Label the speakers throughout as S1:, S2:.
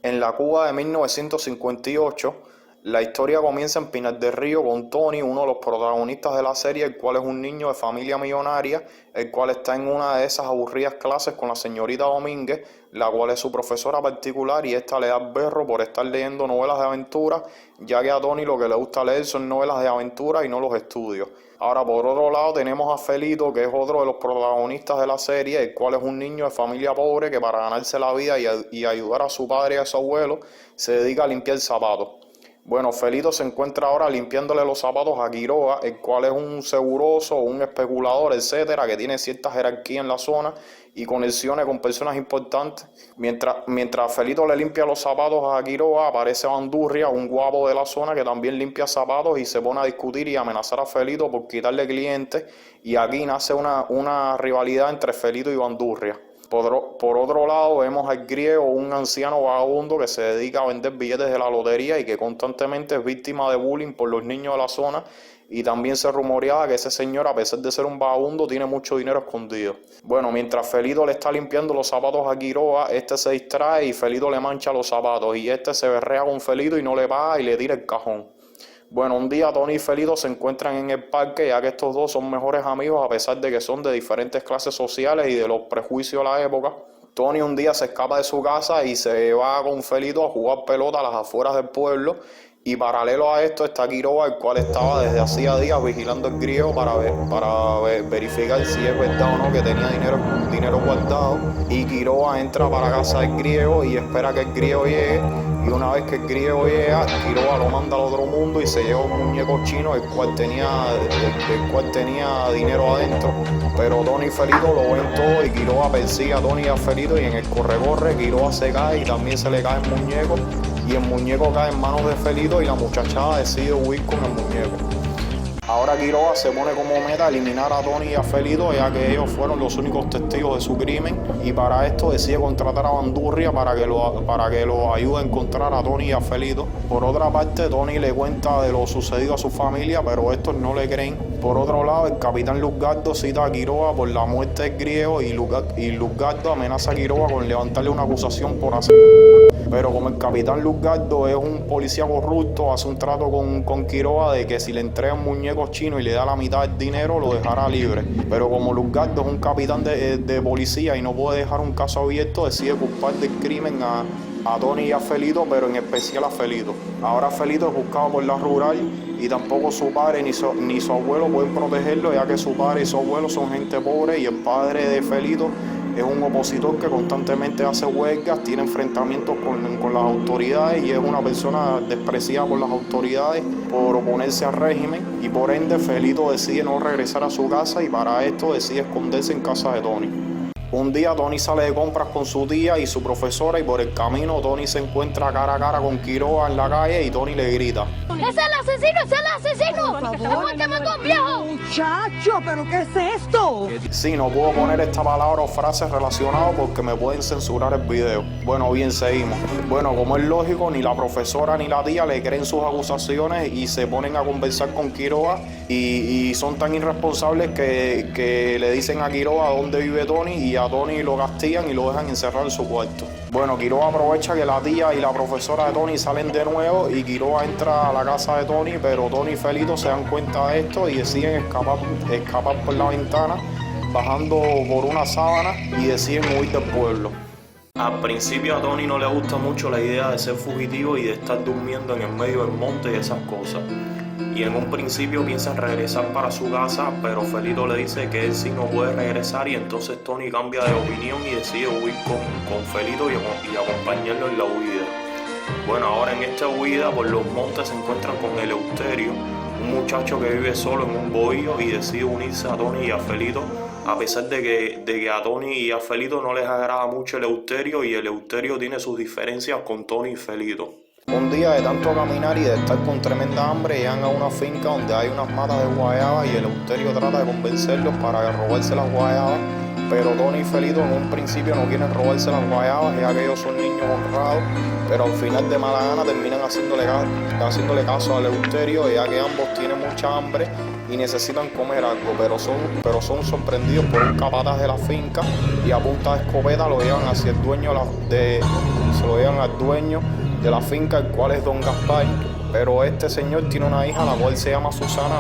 S1: En la Cuba de 1958, la historia comienza en Pinar del Río con Tony, uno de los protagonistas de la serie, el cual es un niño de familia millonaria, el cual está en una de esas aburridas clases con la señorita Domínguez, la cual es su profesora particular, y esta le da el berro por estar leyendo novelas de aventura, ya que a Tony lo que le gusta leer son novelas de aventura y no los estudios. Ahora, por otro lado, tenemos a Felito, que es otro de los protagonistas de la serie, el cual es un niño de familia pobre que para ganarse la vida y ayudar a su padre y a su abuelo, se dedica a limpiar zapatos. Bueno, Felito se encuentra ahora limpiándole los zapatos a Quiroga, el cual es un seguroso, un especulador, etcétera, que tiene cierta jerarquía en la zona y conexiones con personas importantes. Mientras Felito le limpia los zapatos a Quiroga, aparece Bandurria, un guapo de la zona que también limpia zapatos y se pone a discutir y amenazar a Felito por quitarle clientes. Y aquí nace una rivalidad entre Felito y Bandurria. Por otro lado, vemos al griego, un anciano vagabundo que se dedica a vender billetes de la lotería y que constantemente es víctima de bullying por los niños de la zona, y también se rumoreaba que ese señor, a pesar de ser un vagabundo, tiene mucho dinero escondido. Bueno, mientras Felito le está limpiando los zapatos a Quiroga, este se distrae y Felito le mancha los zapatos, y este se berrea con Felito y no le paga y le tira el cajón. Bueno, un día Tony y Felito se encuentran en el parque, ya que estos dos son mejores amigos a pesar de que son de diferentes clases sociales y de los prejuicios de la época. Tony un día se escapa de su casa y se va con Felito a jugar pelota a las afueras del pueblo, y paralelo a esto está Quiroga, el cual estaba desde hacía días vigilando al griego para verificar si es verdad o no que tenía dinero guardado. Y Quiroga entra para casa del griego y espera que el griego llegue, y una vez que el griego llega, Quiroga lo manda al otro mundo y se lleva un muñeco chino el cual tenía dinero adentro. Pero Tony y Felito lo ven todo y Quiroga persigue a Tony y a Felito, y en el corre-corre Quiroga se cae y también se le cae el muñeco, y el muñeco cae en manos de Felito y la muchachada decide huir con el muñeco. Ahora Quiroga se pone como meta eliminar a Tony y a Felito, ya que ellos fueron los únicos testigos de su crimen, y para esto decide contratar a Bandurria para que lo ayude a encontrar a Tony y a Felito. Por otra parte, Tony le cuenta de lo sucedido a su familia, pero estos no le creen. Por otro lado, el capitán Luzgardo cita a Quiroga por la muerte del griego, y Luzgardo amenaza a Quiroga con levantarle una acusación por hacer. Pero como el capitán Luzgardo es un policía corrupto, hace un trato con Quiroga de que si le entrega un muñeco chino y le da la mitad del dinero, lo dejará libre. Pero como Luzgardo es un capitán de policía y no puede dejar un caso abierto, decide culpar del crimen a Tony y a Felito, pero en especial a Felito. Ahora Felito es buscado por la rural, y tampoco su padre ni su abuelo pueden protegerlo, ya que su padre y su abuelo son gente pobre, y el padre de Felito es un opositor que constantemente hace huelgas, tiene enfrentamientos con las autoridades y es una persona despreciada por las autoridades por oponerse al régimen, y por ende Felito decide no regresar a su casa y para esto decide esconderse en casa de Tony. Un día Tony sale de compras con su tía y su profesora, y por el camino Tony se encuentra cara a cara con Quiroga en la calle y Tony le grita:
S2: ¡Es el asesino! ¡Es el asesino! ¡Aguántame con viejo!
S3: Muchacho, ¿pero qué es esto?
S1: Sí, no puedo poner esta palabra o frase relacionada porque me pueden censurar el video. Bueno, bien, seguimos. Bueno, como es lógico, ni la profesora ni la tía le creen sus acusaciones y se ponen a conversar con Quiroga, y son tan irresponsables que le dicen a Quiroga dónde vive Tony, y a Tony lo castigan y lo dejan encerrado en su cuarto. Bueno, Quiroga aprovecha que la tía y la profesora de Tony salen de nuevo, y Quiroga entra a la casa de Tony, pero Tony y Felito se dan cuenta de esto y deciden escapar por la ventana, bajando por una sábana, y deciden huir del pueblo. Al principio a Tony no le gusta mucho la idea de ser fugitivo y de estar durmiendo en el medio del monte y esas cosas. Y en un principio piensa en regresar para su casa, pero Felito le dice que él sí no puede regresar, y entonces Tony cambia de opinión y decide huir con Felito y acompañarlo en la huida. Bueno, ahora en esta huida por los montes se encuentran con Eleuterio, un muchacho que vive solo en un bohío, y decide unirse a Tony y a Felito, a pesar de que a Tony y a Felito no les agrada mucho Eleuterio, y Eleuterio tiene sus diferencias con Tony y Felito. Un día de tanto caminar y de estar con tremenda hambre, llegan a una finca donde hay unas matas de guayaba, y Eleuterio trata de convencerlos para robarse las guayabas, pero Tony y Felito en un principio no quieren robarse las guayabas, ya que ellos son niños honrados, pero al final de mala gana terminan haciéndole caso a Eleuterio, ya que ambos tienen mucha hambre y necesitan comer algo, pero son sorprendidos por un capataz de la finca, y a punta de escopeta lo llevan hacia el dueño se lo llevan al dueño de la finca, el cual es don Gaspar. Pero este señor tiene una hija, la cual se llama Susana,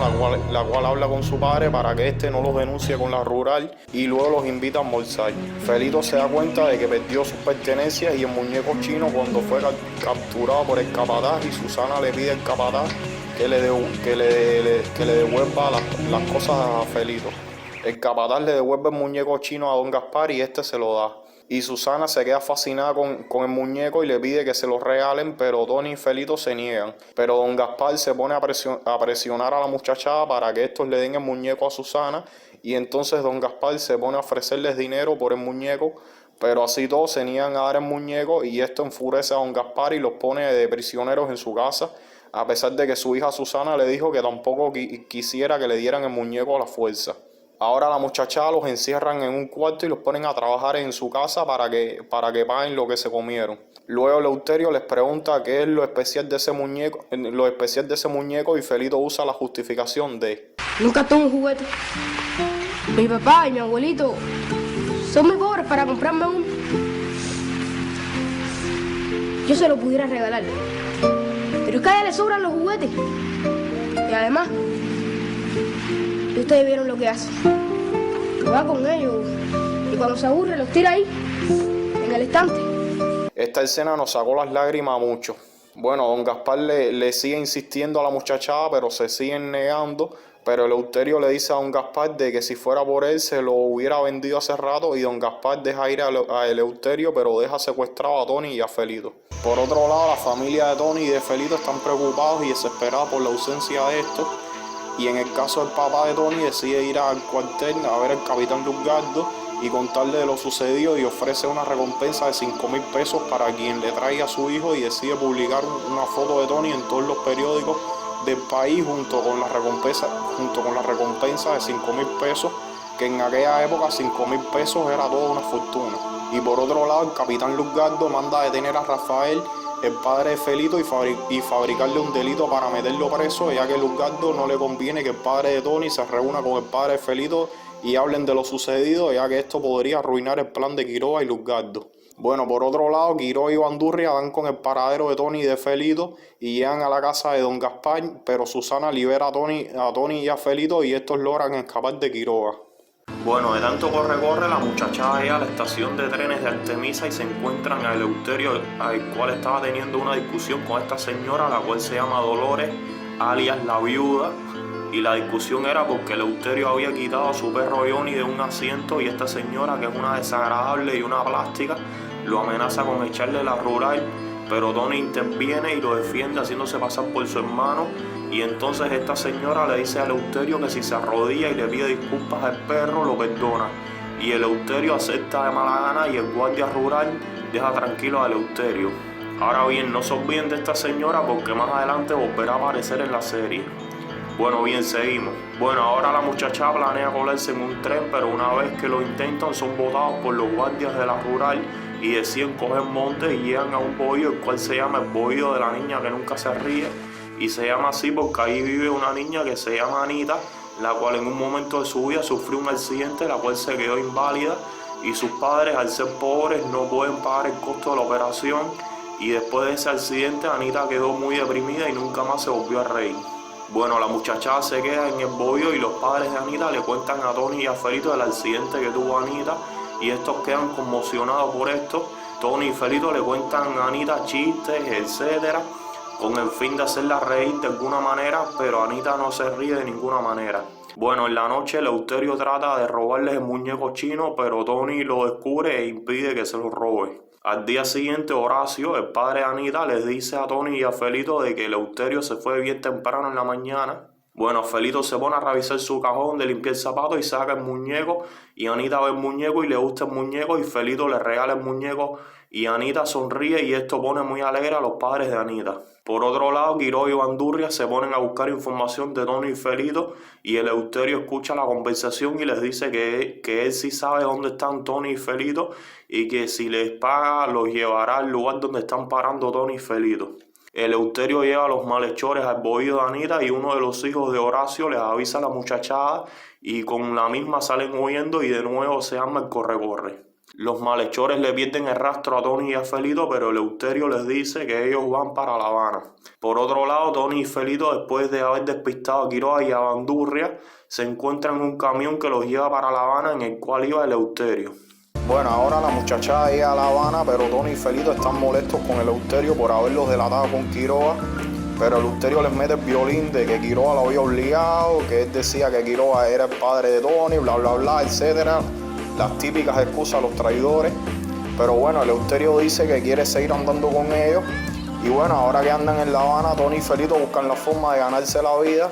S1: la cual habla con su padre para que este no los denuncie con la rural y luego los invita a almorzar. Felito se da cuenta de que perdió sus pertenencias y el muñeco chino cuando fue capturado por el capataz, y Susana le pide al capataz que le devuelva las cosas a Felito. El capataz le devuelve el muñeco chino a don Gaspar y este se lo da. Y Susana se queda fascinada con el muñeco y le pide que se lo regalen, pero Tony y Felito se niegan. Pero don Gaspar se pone a presionar a la muchachada para que estos le den el muñeco a Susana, y entonces don Gaspar se pone a ofrecerles dinero por el muñeco, pero así todos se niegan a dar el muñeco, y esto enfurece a don Gaspar y los pone de prisioneros en su casa, a pesar de que su hija Susana le dijo que tampoco quisiera que le dieran el muñeco a la fuerza. Ahora la muchachada los encierran en un cuarto y los ponen a trabajar en su casa para que paguen lo que se comieron. Luego Eleuterio les pregunta qué es lo especial de ese muñeco y Felito usa la justificación de:
S4: nunca tuve un juguete. Mi papá y mi abuelito son muy pobres para comprarme uno. Yo se lo pudiera regalar, pero es que a ella le sobran los juguetes. Y además, ustedes vieron lo que hace. Va con ellos y cuando se aburre los tira ahí, en el estante.
S1: Esta escena nos sacó las lágrimas a muchos. Bueno, don Gaspar le sigue insistiendo a la muchachada, pero se siguen negando. Pero Eleuterio le dice a don Gaspar de que si fuera por él se lo hubiera vendido hace rato, y don Gaspar deja ir a Eleuterio, pero deja secuestrado a Tony y a Felito. Por otro lado, la familia de Tony y de Felito están preocupados y desesperados por la ausencia de estos. Y en el caso del papá de Tony decide ir al cuartel a ver al capitán Luzgardo y contarle de lo sucedido, y ofrece una recompensa de 5,000 pesos para quien le traiga a su hijo, y decide publicar una foto de Tony en todos los periódicos del país junto con la recompensa de 5,000 pesos, que en aquella época 5,000 pesos era toda una fortuna. Y por otro lado, el capitán Luzgardo manda a detener a Rafael, el padre de Felito, y fabricarle un delito para meterlo preso, ya que a Luzgardo no le conviene que el padre de Tony se reúna con el padre de Felito y hablen de lo sucedido, ya que esto podría arruinar el plan de Quiroga y Luzgardo. Bueno, por otro lado, Quiroga y Bandurria dan con el paradero de Tony y de Felito y llegan a la casa de don Gaspar, pero Susana libera a Tony y a Felito, y estos logran escapar de Quiroga. Bueno, de tanto corre, la muchachada llega a la estación de trenes de Artemisa y se encuentran a Eleuterio, al cual estaba teniendo una discusión con esta señora, la cual se llama Dolores, alias la viuda, y la discusión era porque Eleuterio había quitado a su perro Johnny de un asiento, y esta señora, que es una desagradable y una plástica, lo amenaza con echarle la rural, pero Tony interviene y lo defiende haciéndose pasar por su hermano. Y entonces esta señora le dice a Eleuterio que si se arrodilla y le pide disculpas al perro, lo perdona. Y Eleuterio acepta de mala gana, y el guardia rural deja tranquilo a Eleuterio. Ahora bien, no se olviden de esta señora porque más adelante volverá a aparecer en la serie. Bueno, bien, seguimos. Bueno, ahora la muchacha planea colarse en un tren, pero una vez que lo intentan son botados por los guardias de la rural y deciden coger monte y llegan a un bohío, el cual se llama el bohío de la niña que nunca se ríe. Y se llama así porque ahí vive una niña que se llama Anita, la cual en un momento de su vida sufrió un accidente, la cual se quedó inválida, y sus padres, al ser pobres, no pueden pagar el costo de la operación, y después de ese accidente Anita quedó muy deprimida y nunca más se volvió a reír. Bueno, la muchachada se queda en el bohío y los padres de Anita le cuentan a Tony y a Felito del accidente que tuvo Anita, y estos quedan conmocionados por esto. Tony y Felito le cuentan a Anita chistes, etcétera, con el fin de hacerla reír de alguna manera, pero Anita no se ríe de ninguna manera. Bueno, en la noche Eleuterio trata de robarles el muñeco chino, pero Tony lo descubre e impide que se lo robe. Al día siguiente, Horacio, el padre de Anita, les dice a Tony y a Felito de que Eleuterio se fue bien temprano en la mañana. Bueno, Felito se pone a revisar su cajón de limpiar zapatos y saca el muñeco, y Anita ve el muñeco y le gusta el muñeco, y Felito le regala el muñeco y Anita sonríe, y esto pone muy alegre a los padres de Anita. Por otro lado, Quiroga y Bandurria se ponen a buscar información de Tony y Felito, y Eleuterio escucha la conversación y les dice que él sí sabe dónde están Tony y Felito, y que si les paga los llevará al lugar donde están parando Tony y Felito. Eleuterio lleva a los malhechores al bohío de Anita, y uno de los hijos de Horacio les avisa a la muchachada, y con la misma salen huyendo y de nuevo se arma el corre-corre. Los malhechores le pierden el rastro a Tony y a Felito, pero Eleuterio les dice que ellos van para La Habana. Por otro lado, Tony y Felito, después de haber despistado a Quiroga y a Bandurria, se encuentran en un camión que los lleva para La Habana, en el cual iba Eleuterio. Bueno, ahora la muchachada llega a La Habana, pero Tony y Felito están molestos con Eleuterio por haberlos delatado con Quiroga. Pero Eleuterio les mete el violín de que Quiroga lo había obligado, que él decía que Quiroga era el padre de Tony, bla, bla, bla, etcétera. Las típicas excusas a los traidores. Pero bueno, Eleuterio dice que quiere seguir andando con ellos. Y bueno, ahora que andan en La Habana, Tony y Felito buscan la forma de ganarse la vida.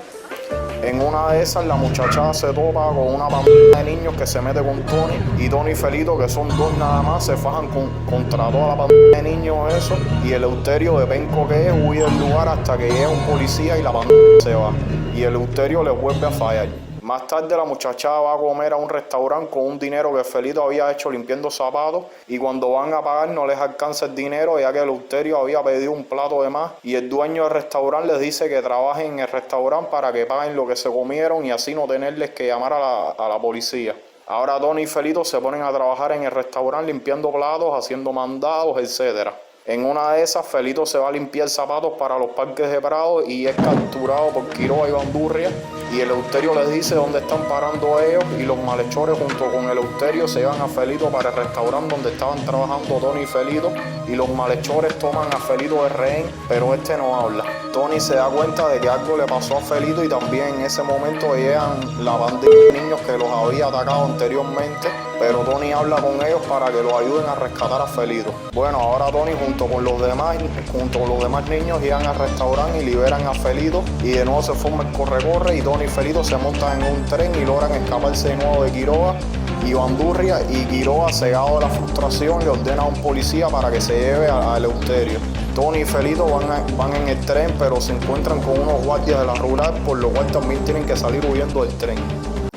S1: En una de esas, la muchachada se topa con una pandilla de niños que se mete con Tony. Y Tony y Felito, que son dos nada más, se fajan contra toda la pandilla de niños eso. Y Eleuterio, de penco que es, huye del lugar hasta que llega un policía y la pandilla se va. Y Eleuterio le vuelve a fallar. Más tarde la muchachada va a comer a un restaurante con un dinero que Felito había hecho limpiando zapatos, y cuando van a pagar no les alcanza el dinero, ya que Eleuterio había pedido un plato de más, y el dueño del restaurante les dice que trabajen en el restaurante para que paguen lo que se comieron y así no tenerles que llamar a la policía. Ahora Tony y Felito se ponen a trabajar en el restaurante limpiando platos, haciendo mandados, etc. En una de esas, Felito se va a limpiar zapatos para los parques de Prado y es capturado por Quiroga y Bandurria, y Eleuterio les dice dónde están parando ellos, y los malhechores junto con Eleuterio se llevan a Felito para el restaurante donde estaban trabajando Tony y Felito, y los malhechores toman a Felito de rehén, pero este no habla. Tony se da cuenta de que algo le pasó a Felito, y también en ese momento llegan la pandilla de niños que los había atacado anteriormente, pero Tony habla con ellos para que los ayuden a rescatar a Felito. Bueno, ahora Tony junto con los demás niños llegan al restaurante y liberan a Felito, y de nuevo se forma el corre-corre, y Tony y Felito se montan en un tren y logran escaparse de nuevo de Quiroga y Bandurria, y Quiroga, cegado de la frustración, le ordena a un policía para que se lleve a Eleuterio. Tony y Felito van en el tren, pero se encuentran con unos guardias de la rural, por lo cual también tienen que salir huyendo del tren.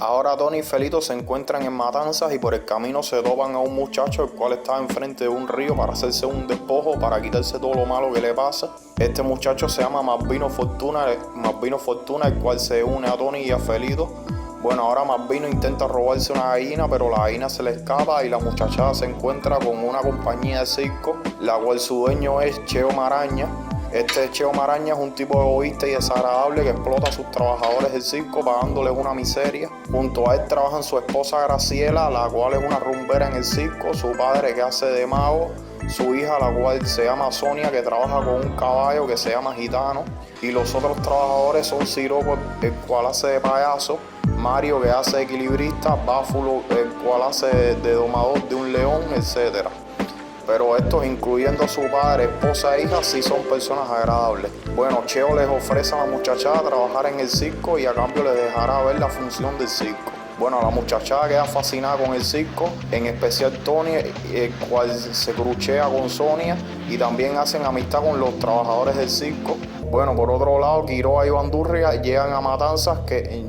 S1: Ahora Tony y Felito se encuentran en Matanzas y por el camino se topan a un muchacho el cual está enfrente de un río para hacerse un despojo, para quitarse todo lo malo que le pasa. Este muchacho se llama Malvino Fortuna, el cual se une a Tony y a Felito. Bueno, ahora Malvino intenta robarse una gallina, pero la gallina se le escapa y la muchachada se encuentra con una compañía de circo, la cual su dueño es Cheo Maraña. Este Cheo Maraña es un tipo egoísta y desagradable que explota a sus trabajadores del circo pagándoles una miseria. Junto a él trabajan su esposa Graciela, la cual es una rumbera en el circo, su padre que hace de mago, su hija, la cual se llama Sonia, que trabaja con un caballo que se llama Gitano, y los otros trabajadores son Siroco, el cual hace de payaso, Mario, que hace de equilibrista, Báfulo, el cual hace de domador de un león, etc. Pero estos, incluyendo a su padre, esposa e hija, sí son personas agradables. Bueno, Cheo les ofrece a la muchachada trabajar en el circo y a cambio les dejará ver la función del circo. Bueno, la muchachada queda fascinada con el circo, en especial Tony, el cual se cruchea con Sonia, y también hacen amistad con los trabajadores del circo. Bueno, por otro lado, Quiroga y Bandurria llegan a Matanzas,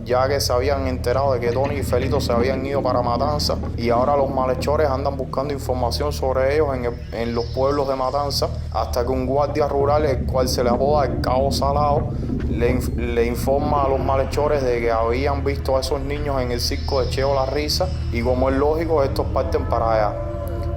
S1: ya que se habían enterado de que Tony y Felito se habían ido para Matanzas, y ahora los malhechores andan buscando información sobre ellos en los pueblos de Matanzas, hasta que un guardia rural, el cual se le apoda el Cabo Salado, le informa a los malhechores de que habían visto a esos niños en el circo de Cheo La Risa, y como es lógico, estos parten para allá.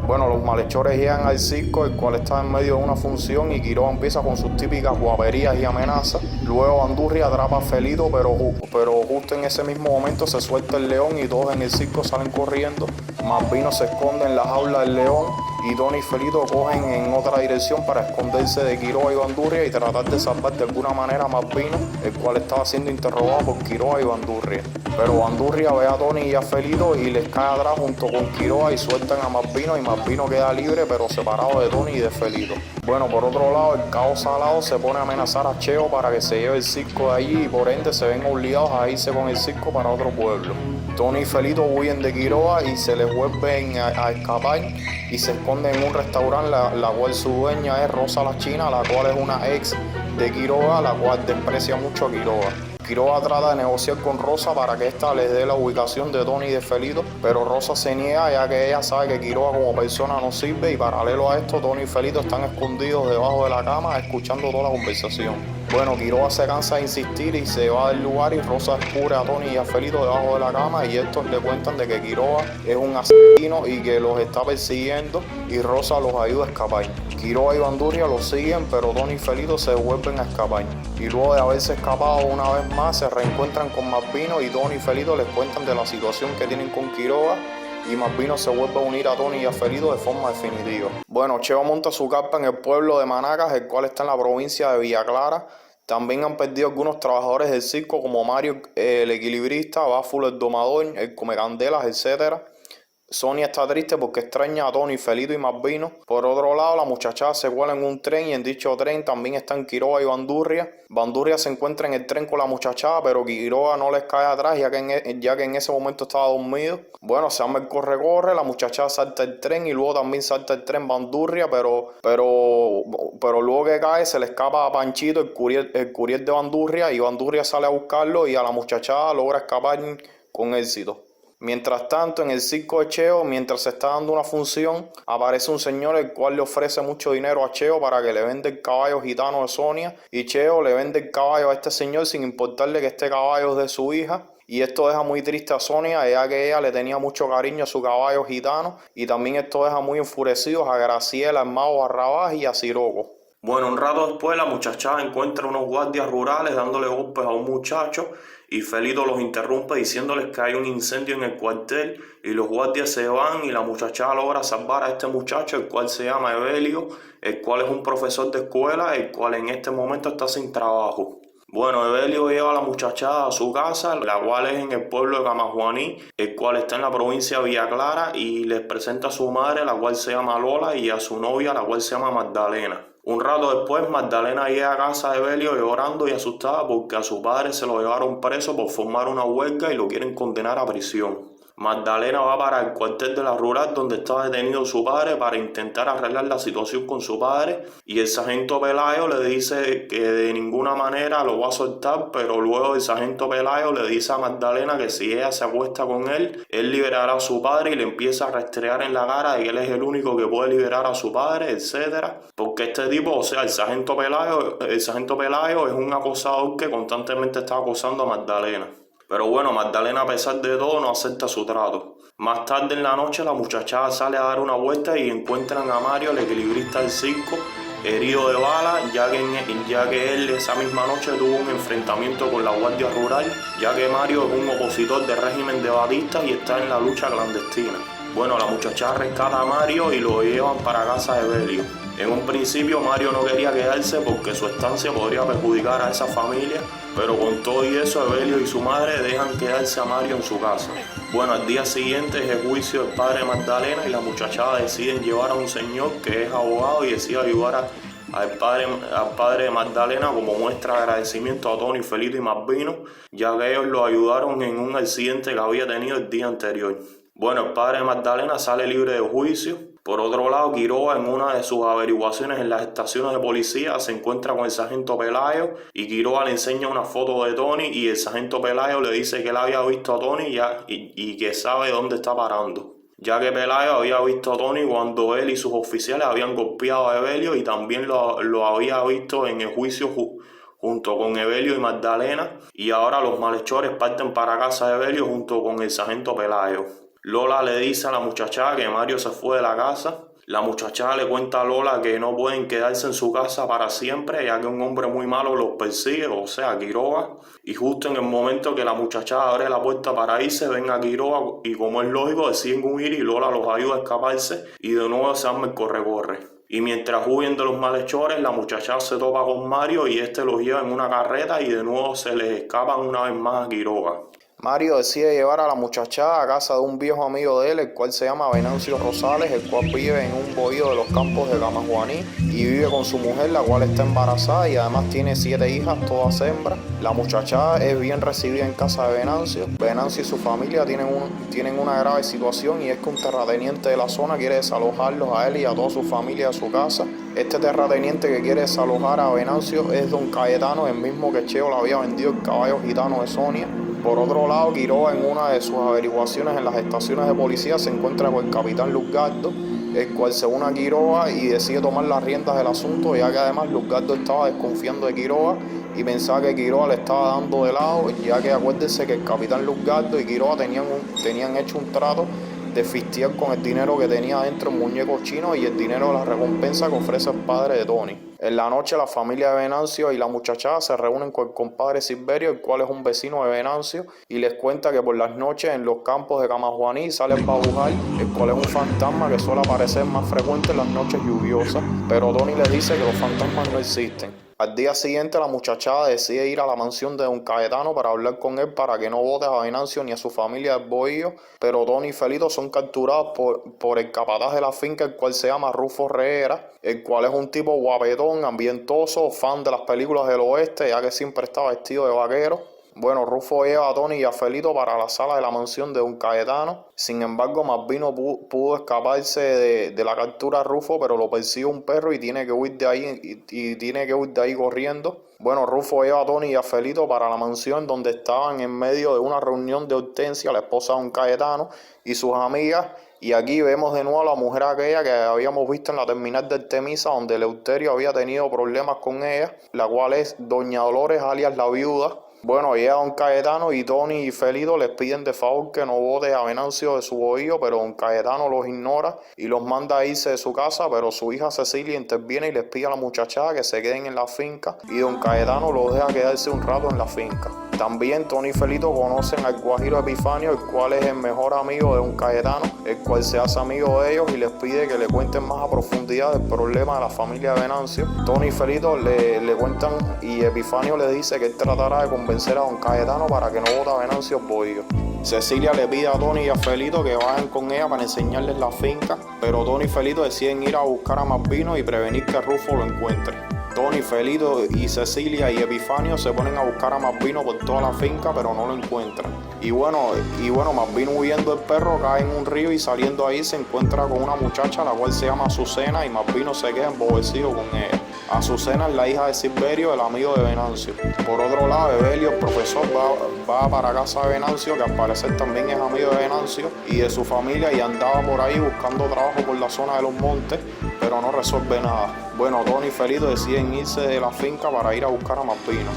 S1: Bueno, los malhechores llegan al circo, el cual está en medio de una función, y Quiroga empieza con sus típicas guaperías y amenazas. Luego Bandurria atrapa a Felito, pero justo en ese mismo momento se suelta el león y todos en el circo salen corriendo. Malvino se esconde en la jaula del león, y Tony y Felito cogen en otra dirección para esconderse de Quiroga y Bandurria y tratar de salvar de alguna manera a Malvino, el cual estaba siendo interrogado por Quiroga y Bandurria. Pero Bandurria ve a Tony y a Felito y les cae atrás junto con Quiroga y sueltan a Malvino, y Malvino queda libre pero separado de Tony y de Felito. Bueno, por otro lado, el Cabo Salado se pone a amenazar a Cheo para que se lleve el circo de allí, y por ende se ven obligados a irse con el circo para otro pueblo. Tony y Felito huyen de Quiroga y se les vuelven a escapar y se esconden en un restaurante, la cual su dueña es Rosa la China, la cual es una ex de Quiroga, la cual desprecia mucho a Quiroga. Quiroga trata de negociar con Rosa para que ésta les dé la ubicación de Tony y de Felito, pero Rosa se niega, ya que ella sabe que Quiroga como persona no sirve, y paralelo a esto, Tony y Felito están escondidos debajo de la cama escuchando toda la conversación. Bueno, Quiroga se cansa de insistir y se va del lugar y Rosa descubre a Tony y a Felito debajo de la cama y estos le cuentan de que Quiroga es un asesino y que los está persiguiendo y Rosa los ayuda a escapar. Quiroga y Bandurria los siguen, pero Tony y Felito se vuelven a escapar. Y luego de haberse escapado una vez más, se reencuentran con Malvino y Tony y Felito les cuentan de la situación que tienen con Quiroga y Malvino se vuelve a unir a Tony y a Felito de forma definitiva. Bueno, Cheo monta su carpa en el pueblo de Manacas, el cual está en la provincia de Villa Clara. También han perdido algunos trabajadores del circo como Mario el equilibrista, Báfulo el domador, el comecandelas, etc. Sonia está triste porque extraña a Tony, Felito y Malvino. Por otro lado, la muchachada se cuela en un tren y en dicho tren también están Quiroga y Bandurria. Bandurria se encuentra en el tren con la muchachada, pero Quiroga no les cae atrás ya que en ese momento estaba dormido. Bueno, se arma el corre-corre, la muchachada salta el tren y luego también salta el tren Bandurria, pero luego que cae se le escapa a Panchito, el courier de Bandurria, y Bandurria sale a buscarlo y a la muchachada logra escapar con éxito. Mientras tanto, en el circo de Cheo, mientras se está dando una función, aparece un señor el cual le ofrece mucho dinero a Cheo para que le venda el caballo gitano de Sonia, y Cheo le vende el caballo a este señor sin importarle que este caballo es de su hija. Y esto deja muy triste a Sonia, ya que ella le tenía mucho cariño a su caballo gitano, y también esto deja muy enfurecidos a Graciela, al mago Barrabás y a Siroco. Bueno, un rato después la muchachada encuentra unos guardias rurales dándole golpes a un muchacho y Felito los interrumpe diciéndoles que hay un incendio en el cuartel y los guardias se van y la muchachada logra salvar a este muchacho, el cual se llama Evelio, el cual es un profesor de escuela, el cual en este momento está sin trabajo. Bueno, Evelio lleva a la muchachada a su casa, la cual es en el pueblo de Camajuaní, el cual está en la provincia de Villa Clara, y les presenta a su madre, la cual se llama Lola, y a su novia, la cual se llama Magdalena. Un rato después, Magdalena llega a casa de Evelio llorando y asustada porque a su padre se lo llevaron preso por formar una huelga y lo quieren condenar a prisión. Magdalena va para el cuartel de la rural donde está detenido su padre para intentar arreglar la situación con su padre, y el sargento Pelayo le dice que de ninguna manera lo va a soltar, pero luego el sargento Pelayo le dice a Magdalena que si ella se acuesta con él liberará a su padre y le empieza a rastrear en la cara de que él es el único que puede liberar a su padre, etc. Porque este tipo, o sea, el sargento Pelayo es un acosador que constantemente está acosando a Magdalena. Pero bueno, Magdalena a pesar de todo no acepta su trato. Más tarde en la noche la muchachada sale a dar una vuelta y encuentran a Mario, el equilibrista del circo, herido de bala, ya que él esa misma noche tuvo un enfrentamiento con la Guardia Rural, ya que Mario es un opositor del régimen de Batista y está en la lucha clandestina. Bueno, la muchachada rescata a Mario y lo llevan para casa de Evelio. En un principio Mario no quería quedarse porque su estancia podría perjudicar a esa familia, pero con todo y eso Evelio y su madre dejan quedarse a Mario en su casa. Bueno, al día siguiente es el juicio del padre de Magdalena y la muchachada deciden llevar a un señor que es abogado y decide ayudar al padre de Magdalena como muestra de agradecimiento a Tony, Felito y Malvino, ya que ellos lo ayudaron en un accidente que había tenido el día anterior. Bueno, el padre de Magdalena sale libre de juicio. Por otro lado, Quiroga en una de sus averiguaciones en las estaciones de policía se encuentra con el sargento Pelayo y Quiroga le enseña una foto de Tony y el sargento Pelayo le dice que él había visto a Tony y que sabe dónde está parando, ya que Pelayo había visto a Tony cuando él y sus oficiales habían golpeado a Evelio y también lo había visto en el juicio junto con Evelio y Magdalena, y ahora los malhechores parten para casa de Evelio junto con el sargento Pelayo. Lola le dice a la muchachada que Mario se fue de la casa. La muchachada le cuenta a Lola que no pueden quedarse en su casa para siempre, ya que un hombre muy malo los persigue, o sea, Quiroga. Y justo en el momento que la muchachada abre la puerta para irse, ven a Quiroga y, como es lógico, deciden huir y Lola los ayuda a escaparse y de nuevo se arma el corre-corre. Y mientras huyen de los malhechores, la muchachada se topa con Mario y este los lleva en una carreta y de nuevo se les escapan una vez más a Quiroga. Mario decide llevar a la muchachada a casa de un viejo amigo de él, el cual se llama Venancio Rosales, el cual vive en un bohío de los campos de Camajuaní y vive con su mujer, la cual está embarazada y además tiene 7 hijas, todas hembras. La muchachada es bien recibida en casa de Venancio. Venancio y su familia tienen una grave situación, y es que un terrateniente de la zona quiere desalojarlos a él y a toda su familia de su casa. Este terrateniente que quiere desalojar a Venancio es don Cayetano, el mismo que Cheo le había vendido el caballo gitano de Sonia. Por otro lado, Quiroga en una de sus averiguaciones en las estaciones de policía se encuentra con el capitán Luzgardo, el cual se une a Quiroga y decide tomar las riendas del asunto, ya que además Luzgardo estaba desconfiando de Quiroga y pensaba que Quiroga le estaba dando de lado, ya que acuérdense que el capitán Luzgardo y Quiroga tenían hecho un trato de fistear con el dinero que tenía dentro el muñeco chino y el dinero de la recompensa que ofrece el padre de Tony. En la noche la familia de Venancio y la muchachada se reúnen con el compadre Silverio, el cual es un vecino de Venancio, y les cuenta que por las noches en los campos de Camajuaní sale el Babujal, el cual es un fantasma que suele aparecer más frecuente en las noches lluviosas, pero Tony les dice que los fantasmas no existen. Al día siguiente la muchachada decide ir a la mansión de don Cayetano para hablar con él para que no vote a Venancio ni a su familia del Bohío, pero Tony y Felito son capturados por el capataz de la finca, el cual se llama Rufo Reera, el cual es un tipo guapetón, ambientoso, fan de las películas del oeste, ya que siempre está vestido de vaquero. Bueno, Rufo lleva a Tony y a Felito para la sala de la mansión de don Cayetano. Sin embargo, Malvino pudo escaparse de la captura a Rufo, pero lo persigue un perro y tiene que huir de ahí, corriendo. Bueno, Rufo lleva a Tony y a Felito para la mansión donde estaban en medio de una reunión de Hortensia, la esposa de don Cayetano, y sus amigas. Y aquí vemos de nuevo a la mujer aquella que habíamos visto en la terminal de Artemisa, donde Eleuterio había tenido problemas con ella, la cual es doña Dolores, alias la viuda. Bueno, llega don Cayetano y Tony y Felito les piden de favor que no vote a Venancio de su bohío, pero don Cayetano los ignora y los manda a irse de su casa, pero su hija Cecilia interviene y les pide a la muchachada que se queden en la finca y don Cayetano los deja quedarse un rato en la finca. También Tony y Felito conocen al guajiro Epifanio, el cual es el mejor amigo de don Cayetano, el cual se hace amigo de ellos y les pide que le cuenten más a profundidad del problema de la familia de Venancio. Tony y Felito le cuentan y Epifanio le dice que él tratará de convencer a don Cayetano para que no vote a Venancio Bohío. Cecilia le pide a Tony y a Felito que vayan con ella para enseñarles la finca, pero Tony y Felito deciden ir a buscar a Malvino y prevenir que Rufo lo encuentre. Tony, Felito y Cecilia y Epifanio se ponen a buscar a Malvino por toda la finca, pero no lo encuentran. Y bueno, Malvino huyendo del perro cae en un río y saliendo ahí se encuentra con una muchacha la cual se llama Azucena y Malvino se queda embobecido con ella. Azucena es la hija de Silverio, el amigo de Venancio. Por otro lado, Evelio, el profesor, va para casa de Venancio, que al parecer también es amigo de Venancio y de su familia, y andaba por ahí buscando trabajo por la zona de los montes, pero no resuelve nada. Bueno, Tony y Felito deciden irse de la finca para ir a buscar a Malvino,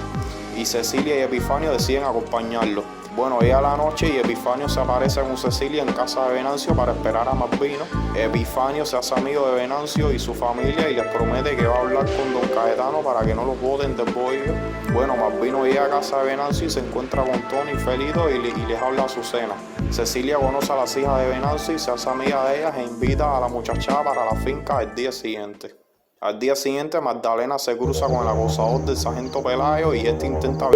S1: y Cecilia y Epifanio deciden acompañarlo. Bueno, llega la noche y Epifanio se aparece con Cecilia en casa de Venancio para esperar a Malvino. Epifanio se hace amigo de Venancio y su familia y les promete que va a hablar con don Cayetano para que no los voten del bohío. Bueno, Malvino llega a casa de Venancio y se encuentra con Tony y Felito y les habla a Azucena. Cecilia conoce a las hijas de Venancio y se hace amiga de ellas e invita a la muchachada para la finca el día siguiente. Al día siguiente, Magdalena se cruza con el acosador del sargento Pelayo y este intenta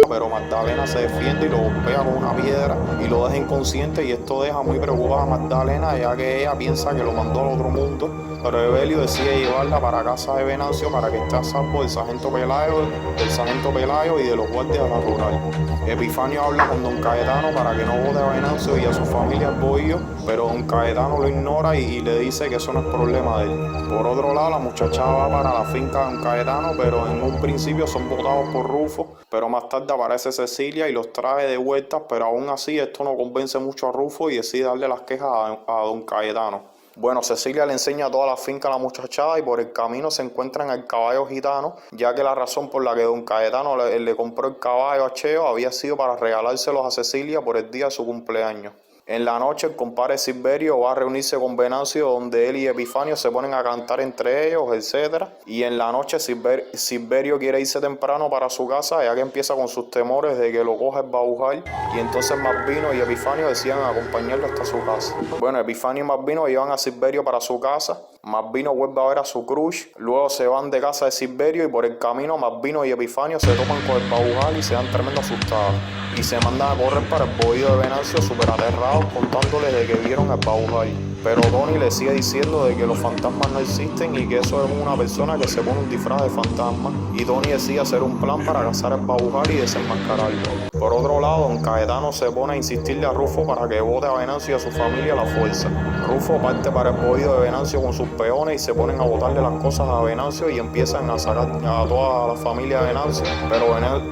S1: pero Magdalena se defiende y lo golpea con una piedra y lo deja inconsciente, y esto deja muy preocupada a Magdalena, ya que ella piensa que lo mandó al otro mundo. Pero Evelio decide llevarla para casa de Venancio para que esté a salvo del sargento Pelayo y de los guardias de la rural. Epifanio habla con don Cayetano para que no vote a Venancio y a su familia al bohío, pero don Cayetano lo ignora y le dice que eso no es problema de él. Por otro lado, la muchacha va para la finca de don Cayetano, pero en un principio son votados por Rufo, pero más tarde aparece Cecilia y los trae de vuelta, pero aún así esto no convence mucho a Rufo y decide darle las quejas a don Cayetano. Bueno, Cecilia le enseña toda la finca a la muchachada y por el camino se encuentran al caballo gitano, ya que la razón por la que don Cayetano le compró el caballo a Cheo había sido para regalárselos a Cecilia por el día de su cumpleaños. En la noche el compadre Silverio va a reunirse con Venancio, donde él y Epifanio se ponen a cantar entre ellos, etc. Y en la noche Silverio quiere irse temprano para su casa, ya que empieza con sus temores de que lo coja el Babujal, y entonces Malvino y Epifanio deciden acompañarlo hasta su casa. Bueno, Epifanio y Malvino llevan a Silverio para su casa. Malvino vuelve a ver a su crush, luego se van de casa de Silverio y por el camino Malvino y Epifanio se topan con el Babujal y se dan tremendo asustados. Y se mandan a correr para el bohío de Venancio súper aterrados, contándoles de que vieron al Babujal. Pero Tony le sigue diciendo de que los fantasmas no existen y que eso es una persona que se pone un disfraz de fantasma. Y Tony decide hacer un plan para cazar al Babujal y desenmascararlo. Por otro lado, don Cayetano se pone a insistirle a Rufo para que bote a Venancio y a su familia a la fuerza. Rufo parte para el bohío de Venancio con sus peones y se ponen a botarle las cosas a Venancio y empiezan a sacar a toda la familia de Venancio,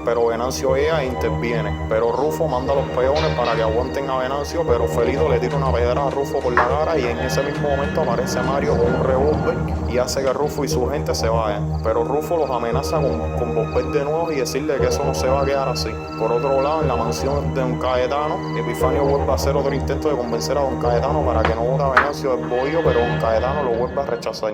S1: pero Venancio ella interviene. Pero Rufo manda a los peones para que aguanten a Venancio, pero Felito le tira una pedra a Rufo por la cara y en ese mismo momento aparece Mario con un revólver y hace que Rufo y su gente se vayan. Pero Rufo los amenaza con volver de nuevo y decirle que eso no se va a quedar así. Por otro lado, en la mansión de don Cayetano, Epifanio vuelve a hacer otro intento de convencer a don Cayetano para que no vote a Venancio del bohío, pero don Cayetano lo vuelve a rechazar.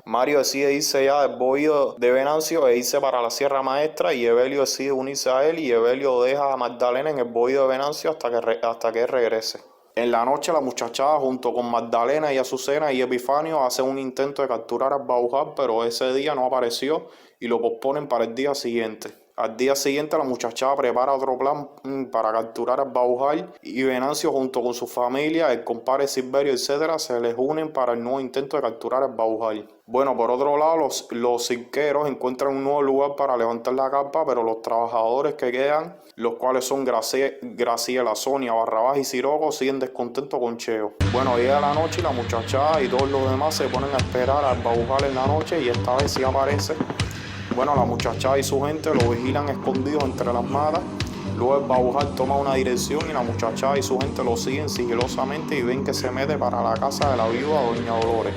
S1: Mario decide irse ya del bohío de Venancio e irse para la Sierra Maestra y Evelio decide unirse a él y Evelio deja a Magdalena en el bohío de Venancio hasta que él regrese. En la noche la muchachada junto con Magdalena y Azucena y Epifanio hacen un intento de capturar a Baujal, pero ese día no apareció y lo posponen para el día siguiente. Al día siguiente la muchachada prepara otro plan para capturar a Baujal y Venancio junto con su familia, el compadre Silverio, etc. se les unen para el nuevo intento de capturar a Baujal. Bueno, por otro lado, los cirqueros encuentran un nuevo lugar para levantar la carpa, pero los trabajadores que quedan, los cuales son Graciela, Sonia, Barrabás y Siroco, siguen descontentos con Cheo. Bueno, llega la noche y la muchachada y todos los demás se ponen a esperar al Baujal en la noche y esta vez sí aparece. Bueno, la muchachada y su gente lo vigilan escondidos entre las matas. Luego el Baujal toma una dirección y la muchachada y su gente lo siguen sigilosamente y ven que se mete para la casa de la viuda doña Dolores.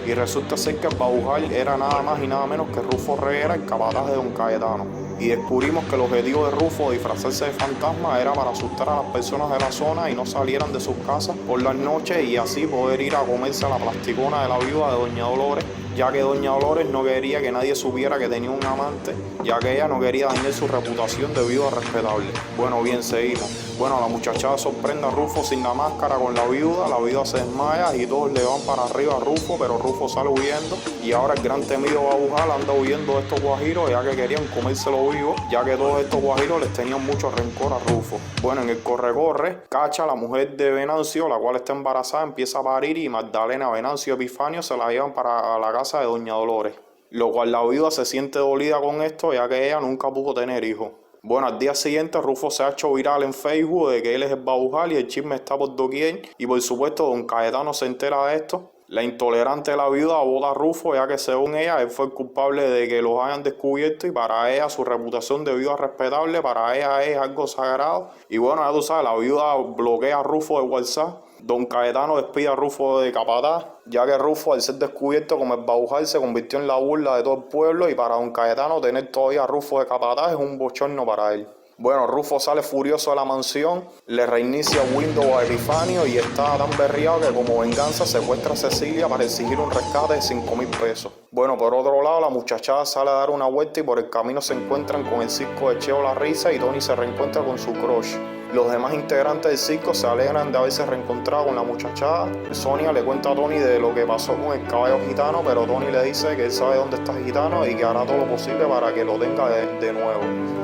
S1: Y resulta ser que el Baujal era nada más y nada menos que Rufo Reguera, el capataz de don Cayetano. Y descubrimos que el objetivo de Rufo de disfrazarse de fantasma era para asustar a las personas de la zona y no salieran de sus casas por las noches y así poder ir a comerse a la plasticona de la viuda de doña Dolores, ya que doña Dolores no quería que nadie supiera que tenía un amante, ya que ella no quería dañar su reputación de viuda respetable. Bueno, bien, seguimos. Bueno, la muchachada sorprende a Rufo sin la máscara con la viuda se desmaya y todos le van para arriba a Rufo, pero Rufo sale huyendo y ahora el gran temido Baujal anda huyendo de estos guajiros ya que querían comérselo vivo, ya que todos estos guajiros les tenían mucho rencor a Rufo. Bueno, en el corre-corre, Cacha, la mujer de Venancio, la cual está embarazada, empieza a parir y Magdalena, Venancio y Epifanio se la llevan para la casa de doña Dolores, lo cual la viuda se siente dolida con esto ya que ella nunca pudo tener hijos. Bueno, al día siguiente Rufo se ha hecho viral en Facebook de que él es el Baujal y el chisme está por doquier y por supuesto don Cayetano se entera de esto. La intolerante de la viuda vota a Rufo ya que según ella él fue el culpable de que los hayan descubierto y para ella su reputación de viuda respetable para ella es algo sagrado. Y bueno, ya tú sabes, la viuda bloquea a Rufo de WhatsApp. Don Cayetano despide a Rufo de capataz, ya que Rufo al ser descubierto como el Baujal se convirtió en la burla de todo el pueblo y para don Cayetano tener todavía a Rufo de capataz es un bochorno para él. Bueno, Rufo sale furioso de la mansión, le reinicia Windows a Epifanio y está tan berriado que como venganza secuestra a Cecilia para exigir un rescate de 5,000 pesos. Bueno, por otro lado, la muchachada sale a dar una vuelta y por el camino se encuentran con el circo de Cheo La Risa y Tony se reencuentra con su crush. Los demás integrantes del circo se alegran de haberse reencontrado con la muchachada. Sonia le cuenta a Tony de lo que pasó con el caballo gitano, pero Tony le dice que él sabe dónde está el gitano y que hará todo lo posible para que lo tenga de nuevo.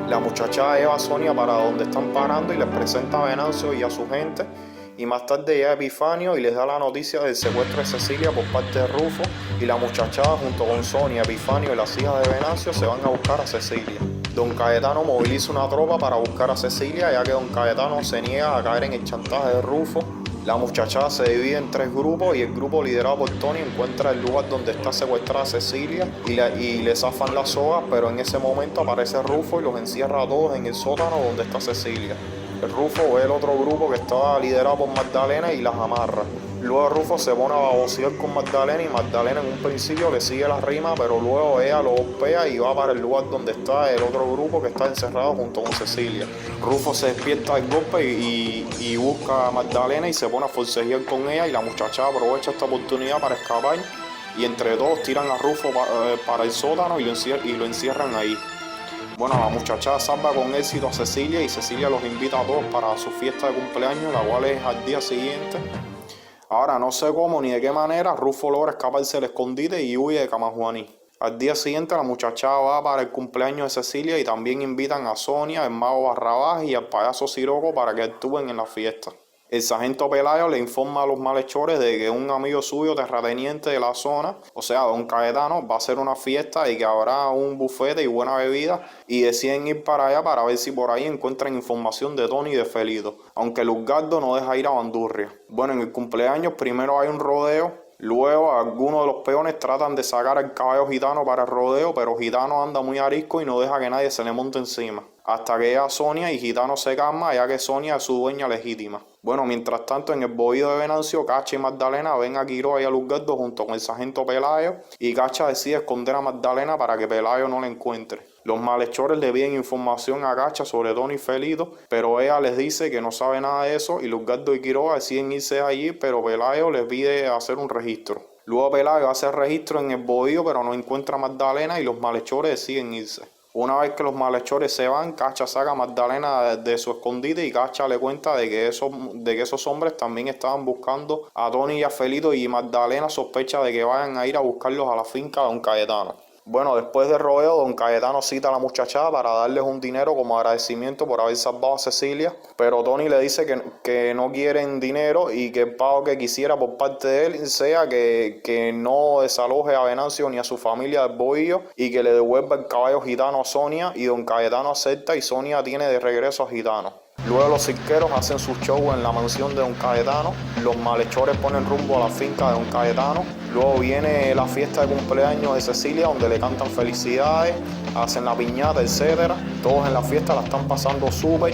S1: La muchachada lleva a Sonia para donde están parando y les presenta a Venancio y a su gente. Y más tarde llega Epifanio y les da la noticia del secuestro de Cecilia por parte de Rufo. Y la muchachada junto con Sonia, Epifanio y las hijas de Venancio se van a buscar a Cecilia. Don Cayetano moviliza una tropa para buscar a Cecilia, ya que don Cayetano se niega a caer en el chantaje de Rufo. La muchachada se divide en 3 grupos y el grupo liderado por Tony encuentra el lugar donde está secuestrada Cecilia y le zafan las sogas, pero en ese momento aparece Rufo y los encierra a todos en el sótano donde está Cecilia. El Rufo ve el otro grupo que estaba liderado por Magdalena y las amarra. Luego Rufo se pone a babosear con Magdalena y Magdalena en un principio le sigue la rima, pero luego ella lo golpea y va para el lugar donde está el otro grupo que está encerrado junto con Cecilia. Rufo se despierta del golpe y busca a Magdalena y se pone a forcejear con ella y la muchacha aprovecha esta oportunidad para escapar y entre todos tiran a Rufo para el sótano y lo encierran ahí. Bueno, la muchachada salva con éxito a Cecilia y Cecilia los invita a todos para su fiesta de cumpleaños, la cual es al día siguiente. Ahora, no sé cómo ni de qué manera, Rufo logra escaparse del escondite y huye de Camajuaní. Al día siguiente, la muchachada va para el cumpleaños de Cecilia y también invitan a Sonia, el mago Barrabás y al payaso Siroco para que actúen en la fiesta. El sargento Pelayo le informa a los malhechores de que un amigo suyo terrateniente de la zona, o sea, don Cayetano, va a hacer una fiesta y que habrá un bufete y buena bebida, y deciden ir para allá para ver si por ahí encuentran información de Tony y de Felito, aunque Luzgardo no deja ir a Bandurria. Bueno, en el cumpleaños primero hay un rodeo. Luego algunos de los peones tratan de sacar al caballo Gitano para el rodeo, pero Gitano anda muy arisco y no deja que nadie se le monte encima. Hasta que llega Sonia y Gitano se calma, ya que Sonia es su dueña legítima. Bueno, mientras tanto en el bohío de Venancio, Cacha y Magdalena ven a Quiroga y a Luzgardo junto con el sargento Pelayo, y Cacha decide esconder a Magdalena para que Pelayo no la encuentre. Los malhechores le piden información a Cacha sobre Tony y Felito, pero ella les dice que no sabe nada de eso y Luzgardo y Quiroga deciden irse allí, pero Pelayo les pide hacer un registro. Luego Pelayo hace el registro en el bohío, pero no encuentra a Magdalena y los malhechores deciden irse. Una vez que los malhechores se van, Cacha saca a Magdalena de su escondite y Cacha le cuenta de que esos hombres también estaban buscando a Tony y a Felito, y Magdalena sospecha de que vayan a ir a buscarlos a la finca de don Cayetano. Bueno, después del rodeo, don Cayetano cita a la muchachada para darles un dinero como agradecimiento por haber salvado a Cecilia, pero Tony le dice que no quieren dinero y que el pago que quisiera por parte de él sea que no desaloje a Venancio ni a su familia del bohío y que le devuelva el caballo Gitano a Sonia, y don Cayetano acepta y Sonia tiene de regreso a Gitano. Luego los cirqueros hacen su show en la mansión de don Cayetano, los malhechores ponen rumbo a la finca de don Cayetano, luego viene la fiesta de cumpleaños de Cecilia donde le cantan felicidades, hacen la piñata, etc. Todos en la fiesta la están pasando súper,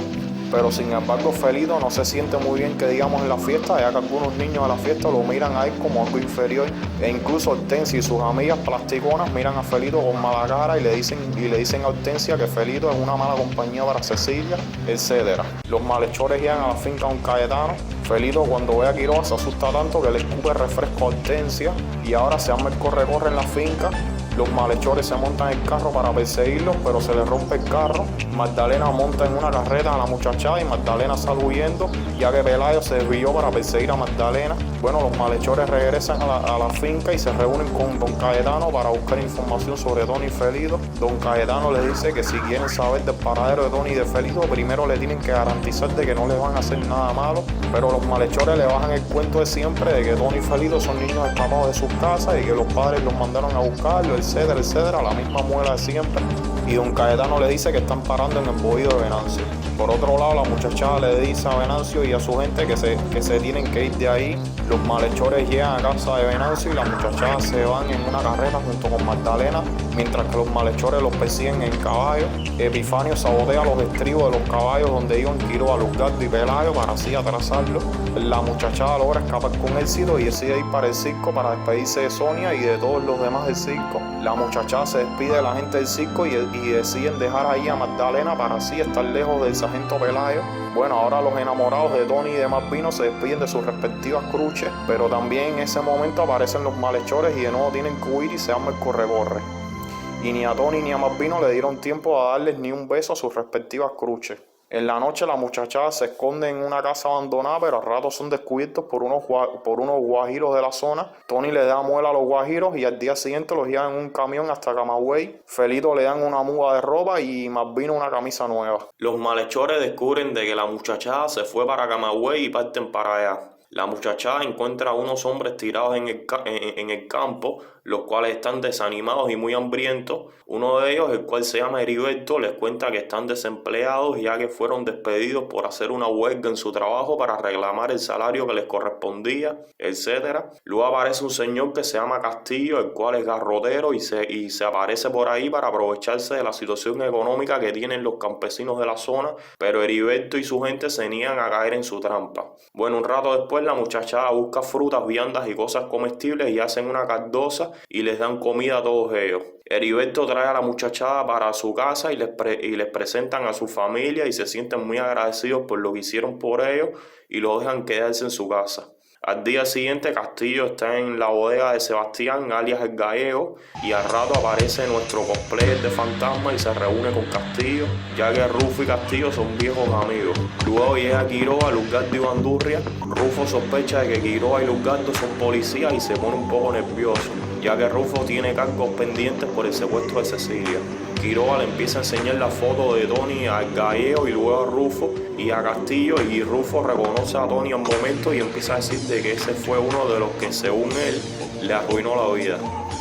S1: pero sin embargo Felito no se siente muy bien que digamos en la fiesta, ya que algunos niños de la fiesta lo miran a él como algo inferior, e incluso Hortensia y sus amigas plasticonas miran a Felito con mala cara y le dicen a Hortensia que Felito es una mala compañía para Cecilia, etc. Los malhechores llegan a la finca de don Cayetano. Felito, cuando ve a Quiroga, se asusta tanto que le escupe refresco a Hortensia y ahora se arma el corre-corre en la finca. Los malhechores se montan en el carro para perseguirlos, pero se les rompe el carro. Magdalena monta en una carreta a la muchachada y Magdalena sale huyendo, ya que Pelayo se desvió para perseguir a Magdalena. Bueno, los malhechores regresan a la finca y se reúnen con don Cayetano para buscar información sobre Tony y Felito. Don Cayetano les dice que si quieren saber del paradero de Tony y de Felito, primero le tienen que garantizar de que no les van a hacer nada malo, pero los malhechores le bajan el cuento de siempre de que Tony y Felito son niños escapados de sus casas y que los padres los mandaron a buscarlo, etcétera, la misma muela de siempre. Y don Cayetano le dice que están parando en el bohío de Venancio. Por otro lado, la muchachada le dice a Venancio y a su gente que se tienen que ir de ahí. Los malhechores llegan a casa de Venancio y las muchachadas se van en una carreta junto con Magdalena, mientras que los malhechores los persiguen en caballo. Epifanio sabotea los estribos de los caballos donde iban Quiroga, Luzgardo y Pelayo para así atrasarlo. La muchachada logra escapar con éxito y decide ir para el circo para despedirse de Sonia y de todos los demás del circo. La muchachada se despide de la gente del circo y deciden dejar ahí a Magdalena para así estar lejos del sargento Pelayo. Bueno, ahora los enamorados de Tony y de Malvino se despiden de sus respectivas cruches, pero también en ese momento aparecen los malhechores y de nuevo tienen que huir y se arma el corre-corre. Y ni a Tony ni a Malvino le dieron tiempo a darles ni un beso a sus respectivas cruches. En la noche la muchachada se esconde en una casa abandonada, pero a ratos son descubiertos por unos guajiros de la zona. Tony le da muela a los guajiros y al día siguiente los llevan en un camión hasta Camagüey. Felito le dan una muda de ropa y Malvino una camisa nueva. Los malhechores descubren de que la muchachada se fue para Camagüey y parten para allá. La muchachada encuentra a unos hombres tirados en el campo, los cuales están desanimados y muy hambrientos. Uno de ellos, el cual se llama Heriberto, les cuenta que están desempleados ya que fueron despedidos por hacer una huelga en su trabajo para reclamar el salario que les correspondía, etc. Luego aparece un señor que se llama Castillo, el cual es garrotero y se aparece por ahí para aprovecharse de la situación económica que tienen los campesinos de la zona, pero Heriberto y su gente se niegan a caer en su trampa. Bueno, un rato después la muchachada busca frutas, viandas y cosas comestibles y hacen una cardosa y les dan comida a todos ellos. Heriberto trae a la muchachada para su casa y les presentan a su familia y se sienten muy agradecidos por lo que hicieron por ellos y lo dejan quedarse en su casa. Al día siguiente Castillo está en la bodega de Sebastián, alias el Gallego, y al rato aparece nuestro cosplayer de fantasma y se reúne con Castillo, ya que Rufo y Castillo son viejos amigos. Luego llega Quiroga, Luzgardo y Bandurria. Rufo sospecha de que Quiroga y Luzgardo son policías y se pone un poco nervioso, ya que Rufo tiene cargos pendientes por el secuestro de Cecilia. Quiroga le empieza a enseñar la foto de Tony al gallego y luego a Rufo y a Castillo, y Rufo reconoce a Tony al momento y empieza a decir de que ese fue uno de los que, según él, le arruinó la vida.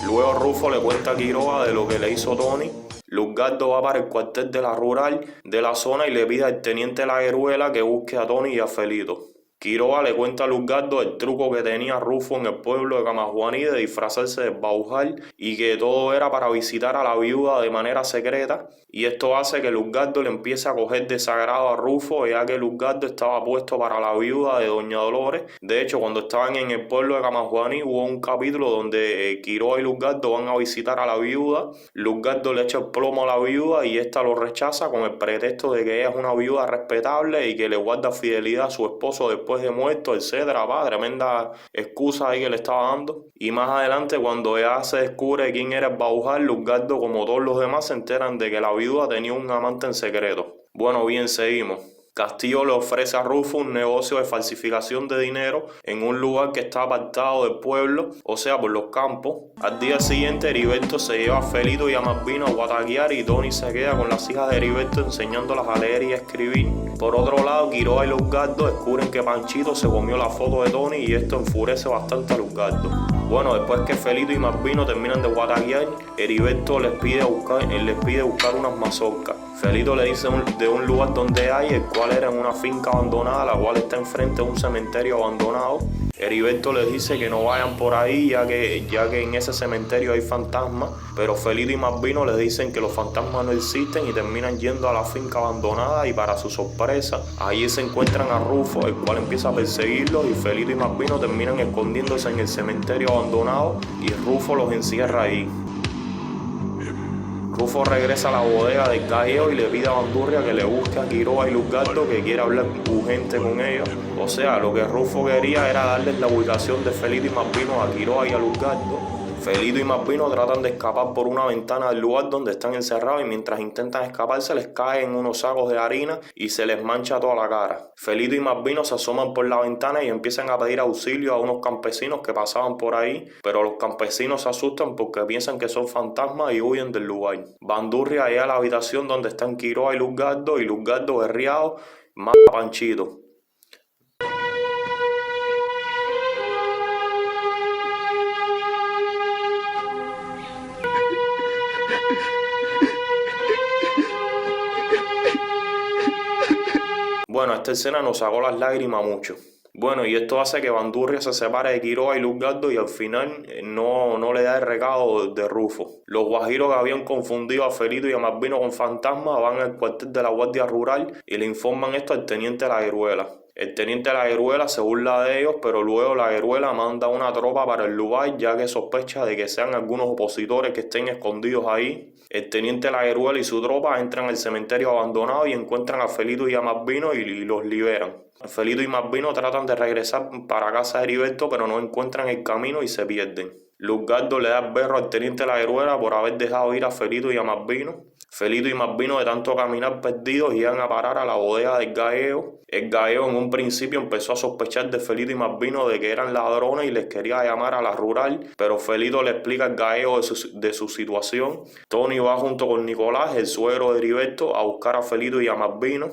S1: Luego Rufo le cuenta a Quiroga de lo que le hizo Tony. Luzgardo va para el cuartel de la rural de la zona y le pide al teniente Lagueruela que busque a Tony y a Felito. Quiroga le cuenta a Luzgardo el truco que tenía Rufo en el pueblo de Camajuaní de disfrazarse de Baujal y que todo era para visitar a la viuda de manera secreta, y esto hace que Luzgardo le empiece a coger desagrado a Rufo, ya que Luzgardo estaba puesto para la viuda de Doña Dolores. De hecho, cuando estaban en el pueblo de Camajuaní hubo un capítulo donde Quiroga y Luzgardo van a visitar a la viuda. Luzgardo le echa el plomo a la viuda y esta lo rechaza con el pretexto de que ella es una viuda respetable y que le guarda fidelidad a su esposo después de muerto, etcétera. Tremenda excusa ahí que le estaba dando. Y más adelante, cuando ya se descubre quién era el Baujal, Luzgardo, como todos los demás, se enteran de que la viuda tenía un amante en secreto. Bueno, bien, seguimos. Castillo le ofrece a Rufo un negocio de falsificación de dinero en un lugar que está apartado del pueblo, o sea, por los campos. Al día siguiente, Heriberto se lleva a Felito y a Malvino a guataquear y Tony se queda con las hijas de Heriberto enseñándolas a leer y a escribir. Por otro lado, Quiroga y Luzgardo descubren que Panchito se comió la foto de Tony y esto enfurece bastante a Luzgardo. Bueno, después que Felito y Malvino terminan de guataquear, Heriberto les pide buscar unas mazorcas. Felito le dice de un lugar donde hay, el cual era en una finca abandonada, la cual está enfrente de un cementerio abandonado. Heriberto les dice que no vayan por ahí, ya que en ese cementerio hay fantasmas, pero Felito y Malvino les dicen que los fantasmas no existen y terminan yendo a la finca abandonada, y para su sorpresa, allí se encuentran a Rufo, el cual empieza a perseguirlos, y Felito y Malvino terminan escondiéndose en el cementerio abandonado y Rufo los encierra ahí. Rufo regresa a la bodega del gallego y le pide a Bandurria que le busque a Quiroga y Luzgardo, que quiere hablar urgente con ellos. O sea, lo que Rufo quería era darles la ubicación de Felito y Malvino a Quiroga y a Luzgardo. Felito y Malvino tratan de escapar por una ventana del lugar donde están encerrados y mientras intentan escapar se les caen unos sacos de harina y se les mancha toda la cara. Felito y Malvino se asoman por la ventana y empiezan a pedir auxilio a unos campesinos que pasaban por ahí, pero los campesinos se asustan porque piensan que son fantasmas y huyen del lugar. Bandurria llega a la habitación donde están Quiroga y Luzgardo berreado, mata a Panchito. Bueno, esta escena nos sacó las lágrimas mucho. Bueno, y esto hace que Bandurria se separe de Quiroga y Luzgardo y al final no le da el recado de Rufo. Los guajiros que habían confundido a Felito y a Malvino con fantasmas van al cuartel de la Guardia Rural y le informan esto al teniente Lagueruela. El teniente Lagueruela se burla de ellos, pero luego Lagueruela manda una tropa para el lugar, ya que sospecha de que sean algunos opositores que estén escondidos ahí. El teniente Lagueruela y su tropa entran al cementerio abandonado y encuentran a Felito y a Malvino y los liberan. Felito y Malvino tratan de regresar para casa de Heriberto, pero no encuentran el camino y se pierden. Luzgardo le da el berro al teniente Lagueruela por haber dejado ir a Felito y a Malvino. Felito y Malvino, de tanto caminar perdidos, llegan a parar a la bodega del gallego. El gallego en un principio empezó a sospechar de Felito y Malvino de que eran ladrones y les quería llamar a la rural, pero Felito le explica al gallego de su situación. Tony va junto con Nicolás, el suegro de Heriberto, a buscar a Felito y a Malvino.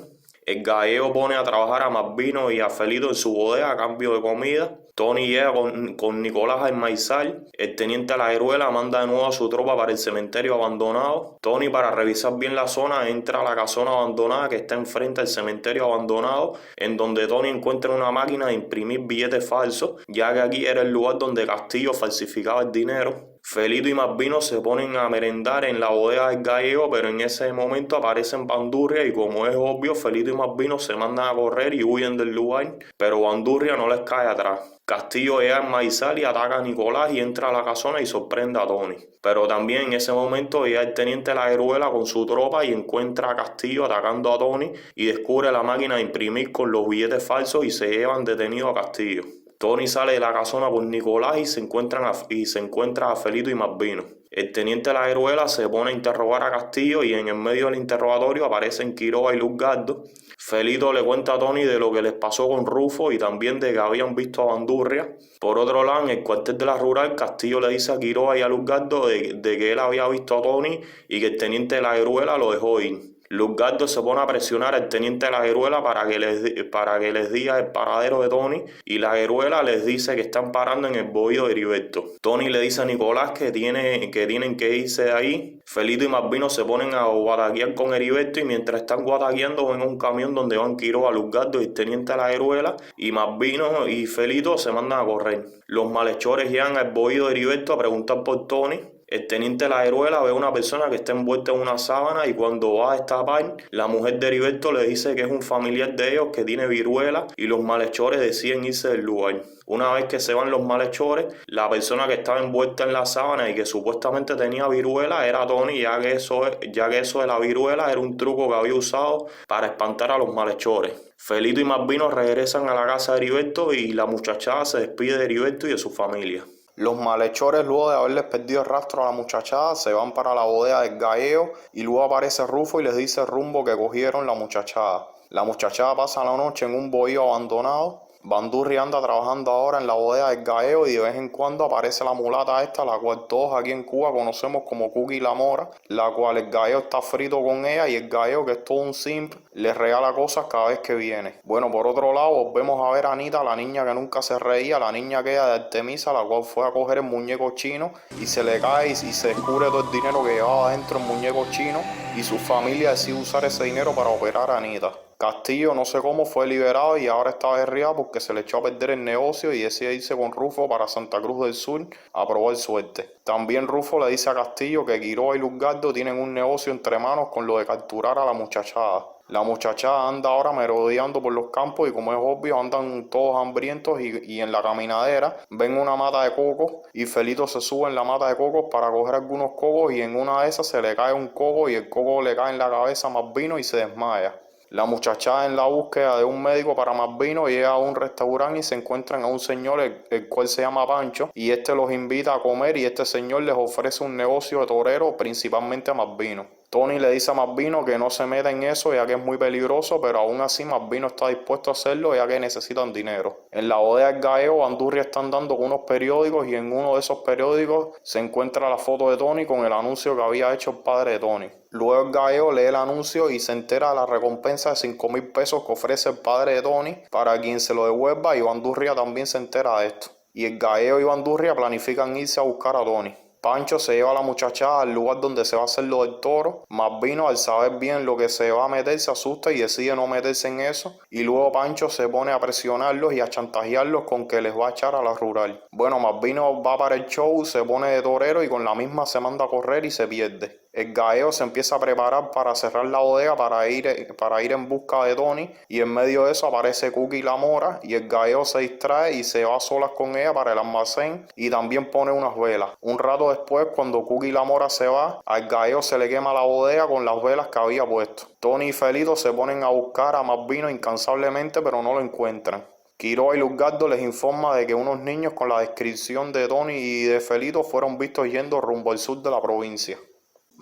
S1: El gallego pone a trabajar a Malvino y a Felito en su bodega a cambio de comida. Tony llega con Nicolás al maizal. El teniente Lagueruela manda de nuevo a su tropa para el cementerio abandonado. Tony, para revisar bien la zona, entra a la casona abandonada que está enfrente al cementerio abandonado, en donde Tony encuentra una máquina de imprimir billetes falsos, ya que aquí era el lugar donde Castillo falsificaba el dinero. Felito y Malvino se ponen a merendar en la bodega del gallego, pero en ese momento aparecen Bandurria y, como es obvio, Felito y Malvino se mandan a correr y huyen del lugar, pero Bandurria no les cae atrás. Castillo llega al maizal y ataca a Nicolás y entra a la casona y sorprende a Tony. Pero también en ese momento llega el teniente Lagueruela con su tropa y encuentra a Castillo atacando a Tony y descubre la máquina de imprimir con los billetes falsos y se llevan detenido a Castillo. Tony sale de la casona con Nicolás y se encuentra a Felito y Malvino. El teniente Lagueruela se pone a interrogar a Castillo y en el medio del interrogatorio aparecen Quiroga y Luzgardo. Felito le cuenta a Tony de lo que les pasó con Rufo y también de que habían visto a Bandurria. Por otro lado, en el cuartel de la rural, Castillo le dice a Quiroga y a Luzgardo de que él había visto a Tony y que el teniente Lagueruela lo dejó ir. Luzgardo se pone a presionar al teniente Lagueruela para que les diga el paradero de Tony y Lagueruela les dice que están parando en el bohío de Heriberto. Tony le dice a Nicolás que tienen que irse de ahí. Felito y Malvino se ponen a guataquear con Heriberto y mientras están guataqueando ven un camión donde van Quiroga, Luzgardo y el teniente Lagueruela y Malvino y Felito se mandan a correr. Los malhechores llegan al bohío de Heriberto a preguntar por Tony. El teniente Lagueruela ve a una persona que está envuelta en una sábana y cuando va a destapar, la mujer de Heriberto le dice que es un familiar de ellos que tiene viruela y los malhechores deciden irse del lugar. Una vez que se van los malhechores, la persona que estaba envuelta en la sábana y que supuestamente tenía viruela era Tony, ya que eso de la viruela era un truco que había usado para espantar a los malhechores. Felito y Malvino regresan a la casa de Heriberto y la muchachada se despide de Heriberto y de su familia. Los malhechores, luego de haberles perdido el rastro a la muchachada, se van para la bodega del Gallego y luego aparece Rufo y les dice el rumbo que cogieron la muchachada. La muchachada pasa la noche en un bohío abandonado. Bandurria anda trabajando ahora en la bodega del Gallego y de vez en cuando aparece la mulata esta, la cual todos aquí en Cuba conocemos como Cookie la Mora, la cual el Gallego está frito con ella y el Gallego, que es todo un simp, le regala cosas cada vez que viene. Bueno, por otro lado, volvemos a ver a Anita, la niña que nunca se reía, la niña aquella de Artemisa, la cual fue a coger el muñeco chino y se le cae y se descubre todo el dinero que llevaba dentro el muñeco chino y su familia decide usar ese dinero para operar a Anita. Castillo, no sé cómo, fue liberado y ahora está derriado porque se le echó a perder el negocio y decide irse con Rufo para Santa Cruz del Sur a probar suerte. También Rufo le dice a Castillo que Quiroga y Luzgardo tienen un negocio entre manos con lo de capturar a la muchachada. La muchachada anda ahora merodeando por los campos y como es obvio andan todos hambrientos y en la caminadera ven una mata de cocos y Felito se sube en la mata de cocos para coger algunos cocos y en una de esas se le cae un coco y el coco le cae en la cabeza a Malvino y se desmaya. La muchachada en la búsqueda de un médico para Malvino llega a un restaurante y se encuentran a un señor el cual se llama Pancho y este los invita a comer y este señor les ofrece un negocio de torero principalmente a Malvino. Tony le dice a Malvino que no se meta en eso ya que es muy peligroso, pero aún así Malvino está dispuesto a hacerlo ya que necesitan dinero. En la bodega del Gallego, Bandurria está andando con unos periódicos y en uno de esos periódicos se encuentra la foto de Tony con el anuncio que había hecho el padre de Tony. Luego el Gallego lee el anuncio y se entera de la recompensa de 5,000 pesos que ofrece el padre de Tony para quien se lo devuelva y Bandurria también se entera de esto. Y el Gallego y Bandurria planifican irse a buscar a Tony. Pancho se lleva a la muchachada al lugar donde se va a hacer lo del toro. Malvino, al saber bien lo que se va a meter, se asusta y decide no meterse en eso. Y luego Pancho se pone a presionarlos y a chantajearlos con que les va a echar a la rural. Bueno, Malvino va para el show, se pone de torero y con la misma se manda a correr y se pierde. El Gallego se empieza a preparar para cerrar la bodega para ir en busca de Tony y en medio de eso aparece Cookie la Mora y el Gallego se distrae y se va a solas con ella para el almacén y también pone unas velas. Un rato después, cuando Cookie la Mora se va, al Gallego se le quema la bodega con las velas que había puesto. Tony y Felito se ponen a buscar a Malvino incansablemente pero no lo encuentran. Quiroga y Luzgardo les informa de que unos niños con la descripción de Tony y de Felito fueron vistos yendo rumbo al sur de la provincia.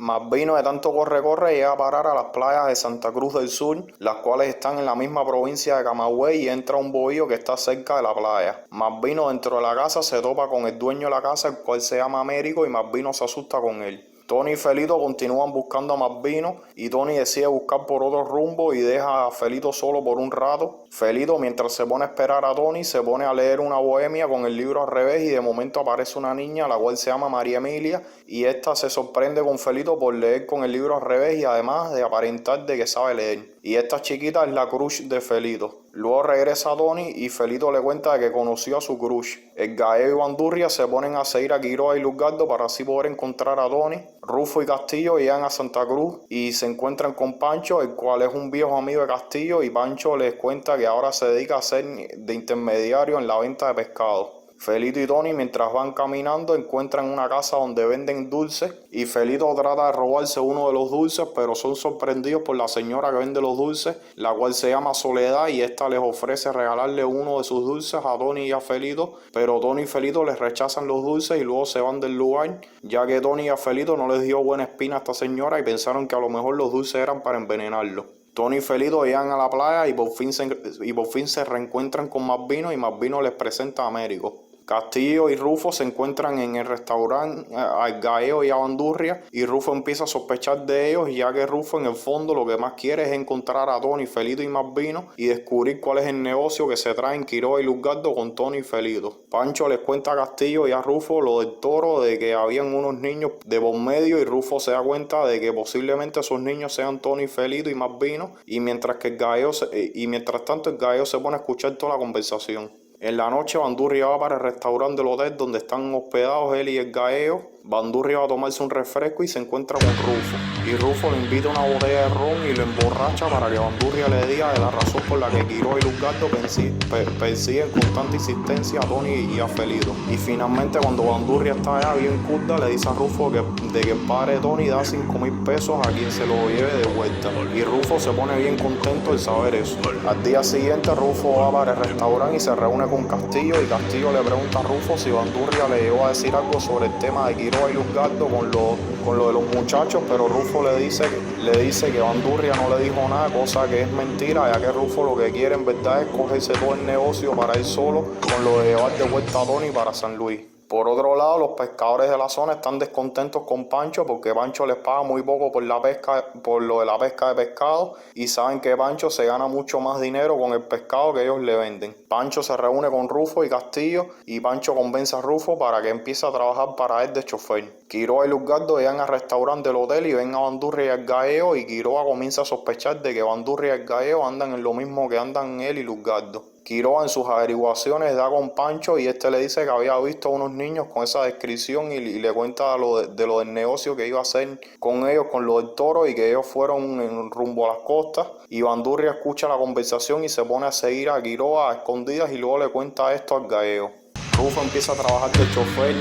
S1: Malvino de tanto corre llega a parar a las playas de Santa Cruz del Sur, las cuales están en la misma provincia de Camagüey y entra a un bohío que está cerca de la playa. Malvino dentro de la casa se topa con el dueño de la casa, el cual se llama Américo y Malvino se asusta con él. Tony y Felito continúan buscando a Malvino y Tony decide buscar por otro rumbo y deja a Felito solo por un rato. Felito, mientras se pone a esperar a Tony, se pone a leer una bohemia con el libro al revés y de momento aparece una niña la cual se llama María Emilia y esta se sorprende con Felito por leer con el libro al revés y además de aparentar de que sabe leer. Y esta chiquita es la crush de Felito. Luego regresa Tony y Felito le cuenta de que conoció a su crush. El Gallego y Bandurria se ponen a seguir a Quiroga y Luzgardo para así poder encontrar a Tony. Rufo y Castillo llegan a Santa Cruz y se encuentran con Pancho, el cual es un viejo amigo de Castillo y Pancho les cuenta que ahora se dedica a ser de intermediario en la venta de pescado. Felito y Tony, mientras van caminando, encuentran una casa donde venden dulces y Felito trata de robarse uno de los dulces, pero son sorprendidos por la señora que vende los dulces, la cual se llama Soledad, y esta les ofrece regalarle uno de sus dulces a Tony y a Felito, pero Tony y Felito les rechazan los dulces y luego se van del lugar, ya que Tony y a Felito no les dio buena espina a esta señora y pensaron que a lo mejor los dulces eran para envenenarlo. Tony y Felito llegan a la playa y por fin se reencuentran con Malvino y Malvino les presenta a Américo. Castillo y Rufo se encuentran en el restaurante a Gaeo y a Bandurria y Rufo empieza a sospechar de ellos, ya que Rufo en el fondo lo que más quiere es encontrar a Tony, Felito y Malvino y descubrir cuál es el negocio que se traen Quiroga y Luzgardo con Tony y Felito. Pancho les cuenta a Castillo y a Rufo lo del toro, de que habían unos niños de por medio, y Rufo se da cuenta de que posiblemente esos niños sean Tony, Felito y Malvino, y mientras tanto el Gaeo se pone a escuchar toda la conversación. En la noche Bandurria va para el restaurante del hotel donde están hospedados él y el Gaeo. Bandurria va a tomarse un refresco y se encuentra con Rufo. Y Rufo le invita una botella de ron y lo emborracha para que Bandurria le diga de la razón por la que Quiroga y Luzgardo persiguen con tanta insistencia a Tony y a Felito. Y finalmente cuando Bandurria está allá bien curda, le dice a Rufo de que el padre de Tony da 5,000 pesos a quien se lo lleve de vuelta. Y Rufo se pone bien contento de saber eso. Al día siguiente Rufo va para el restaurante y se reúne con Castillo, y Castillo le pregunta a Rufo si Bandurria le llegó a decir algo sobre el tema de Quiroga y Luzgardo con lo de los muchachos, pero Rufo le dice que Bandurria no le dijo nada, cosa que es mentira, ya que Rufo lo que quiere en verdad es cogerse todo el negocio para él solo, con lo de llevar de vuelta a Tony para San Luis. Por otro lado, los pescadores de la zona están descontentos con Pancho porque Pancho les paga muy poco por lo de la pesca de pescado, y saben que Pancho se gana mucho más dinero con el pescado que ellos le venden. Pancho se reúne con Rufo y Castillo y Pancho convence a Rufo para que empiece a trabajar para él de chofer. Quiroga y Luzgardo llegan al restaurante del hotel y ven a Bandurria y al Gaeo, y Quiroga comienza a sospechar de que Bandurria y el Gaeo andan en lo mismo que andan él y Luzgardo. Quiroga en sus averiguaciones da con Pancho y este le dice que había visto a unos niños con esa descripción y le cuenta lo del negocio que iba a hacer con ellos, con lo del toro, y que ellos fueron en rumbo a las costas. Y Bandurria escucha la conversación y se pone a seguir a Quiroga a escondidas y luego le cuenta esto al Gaeo. Rufo empieza a trabajar de chofer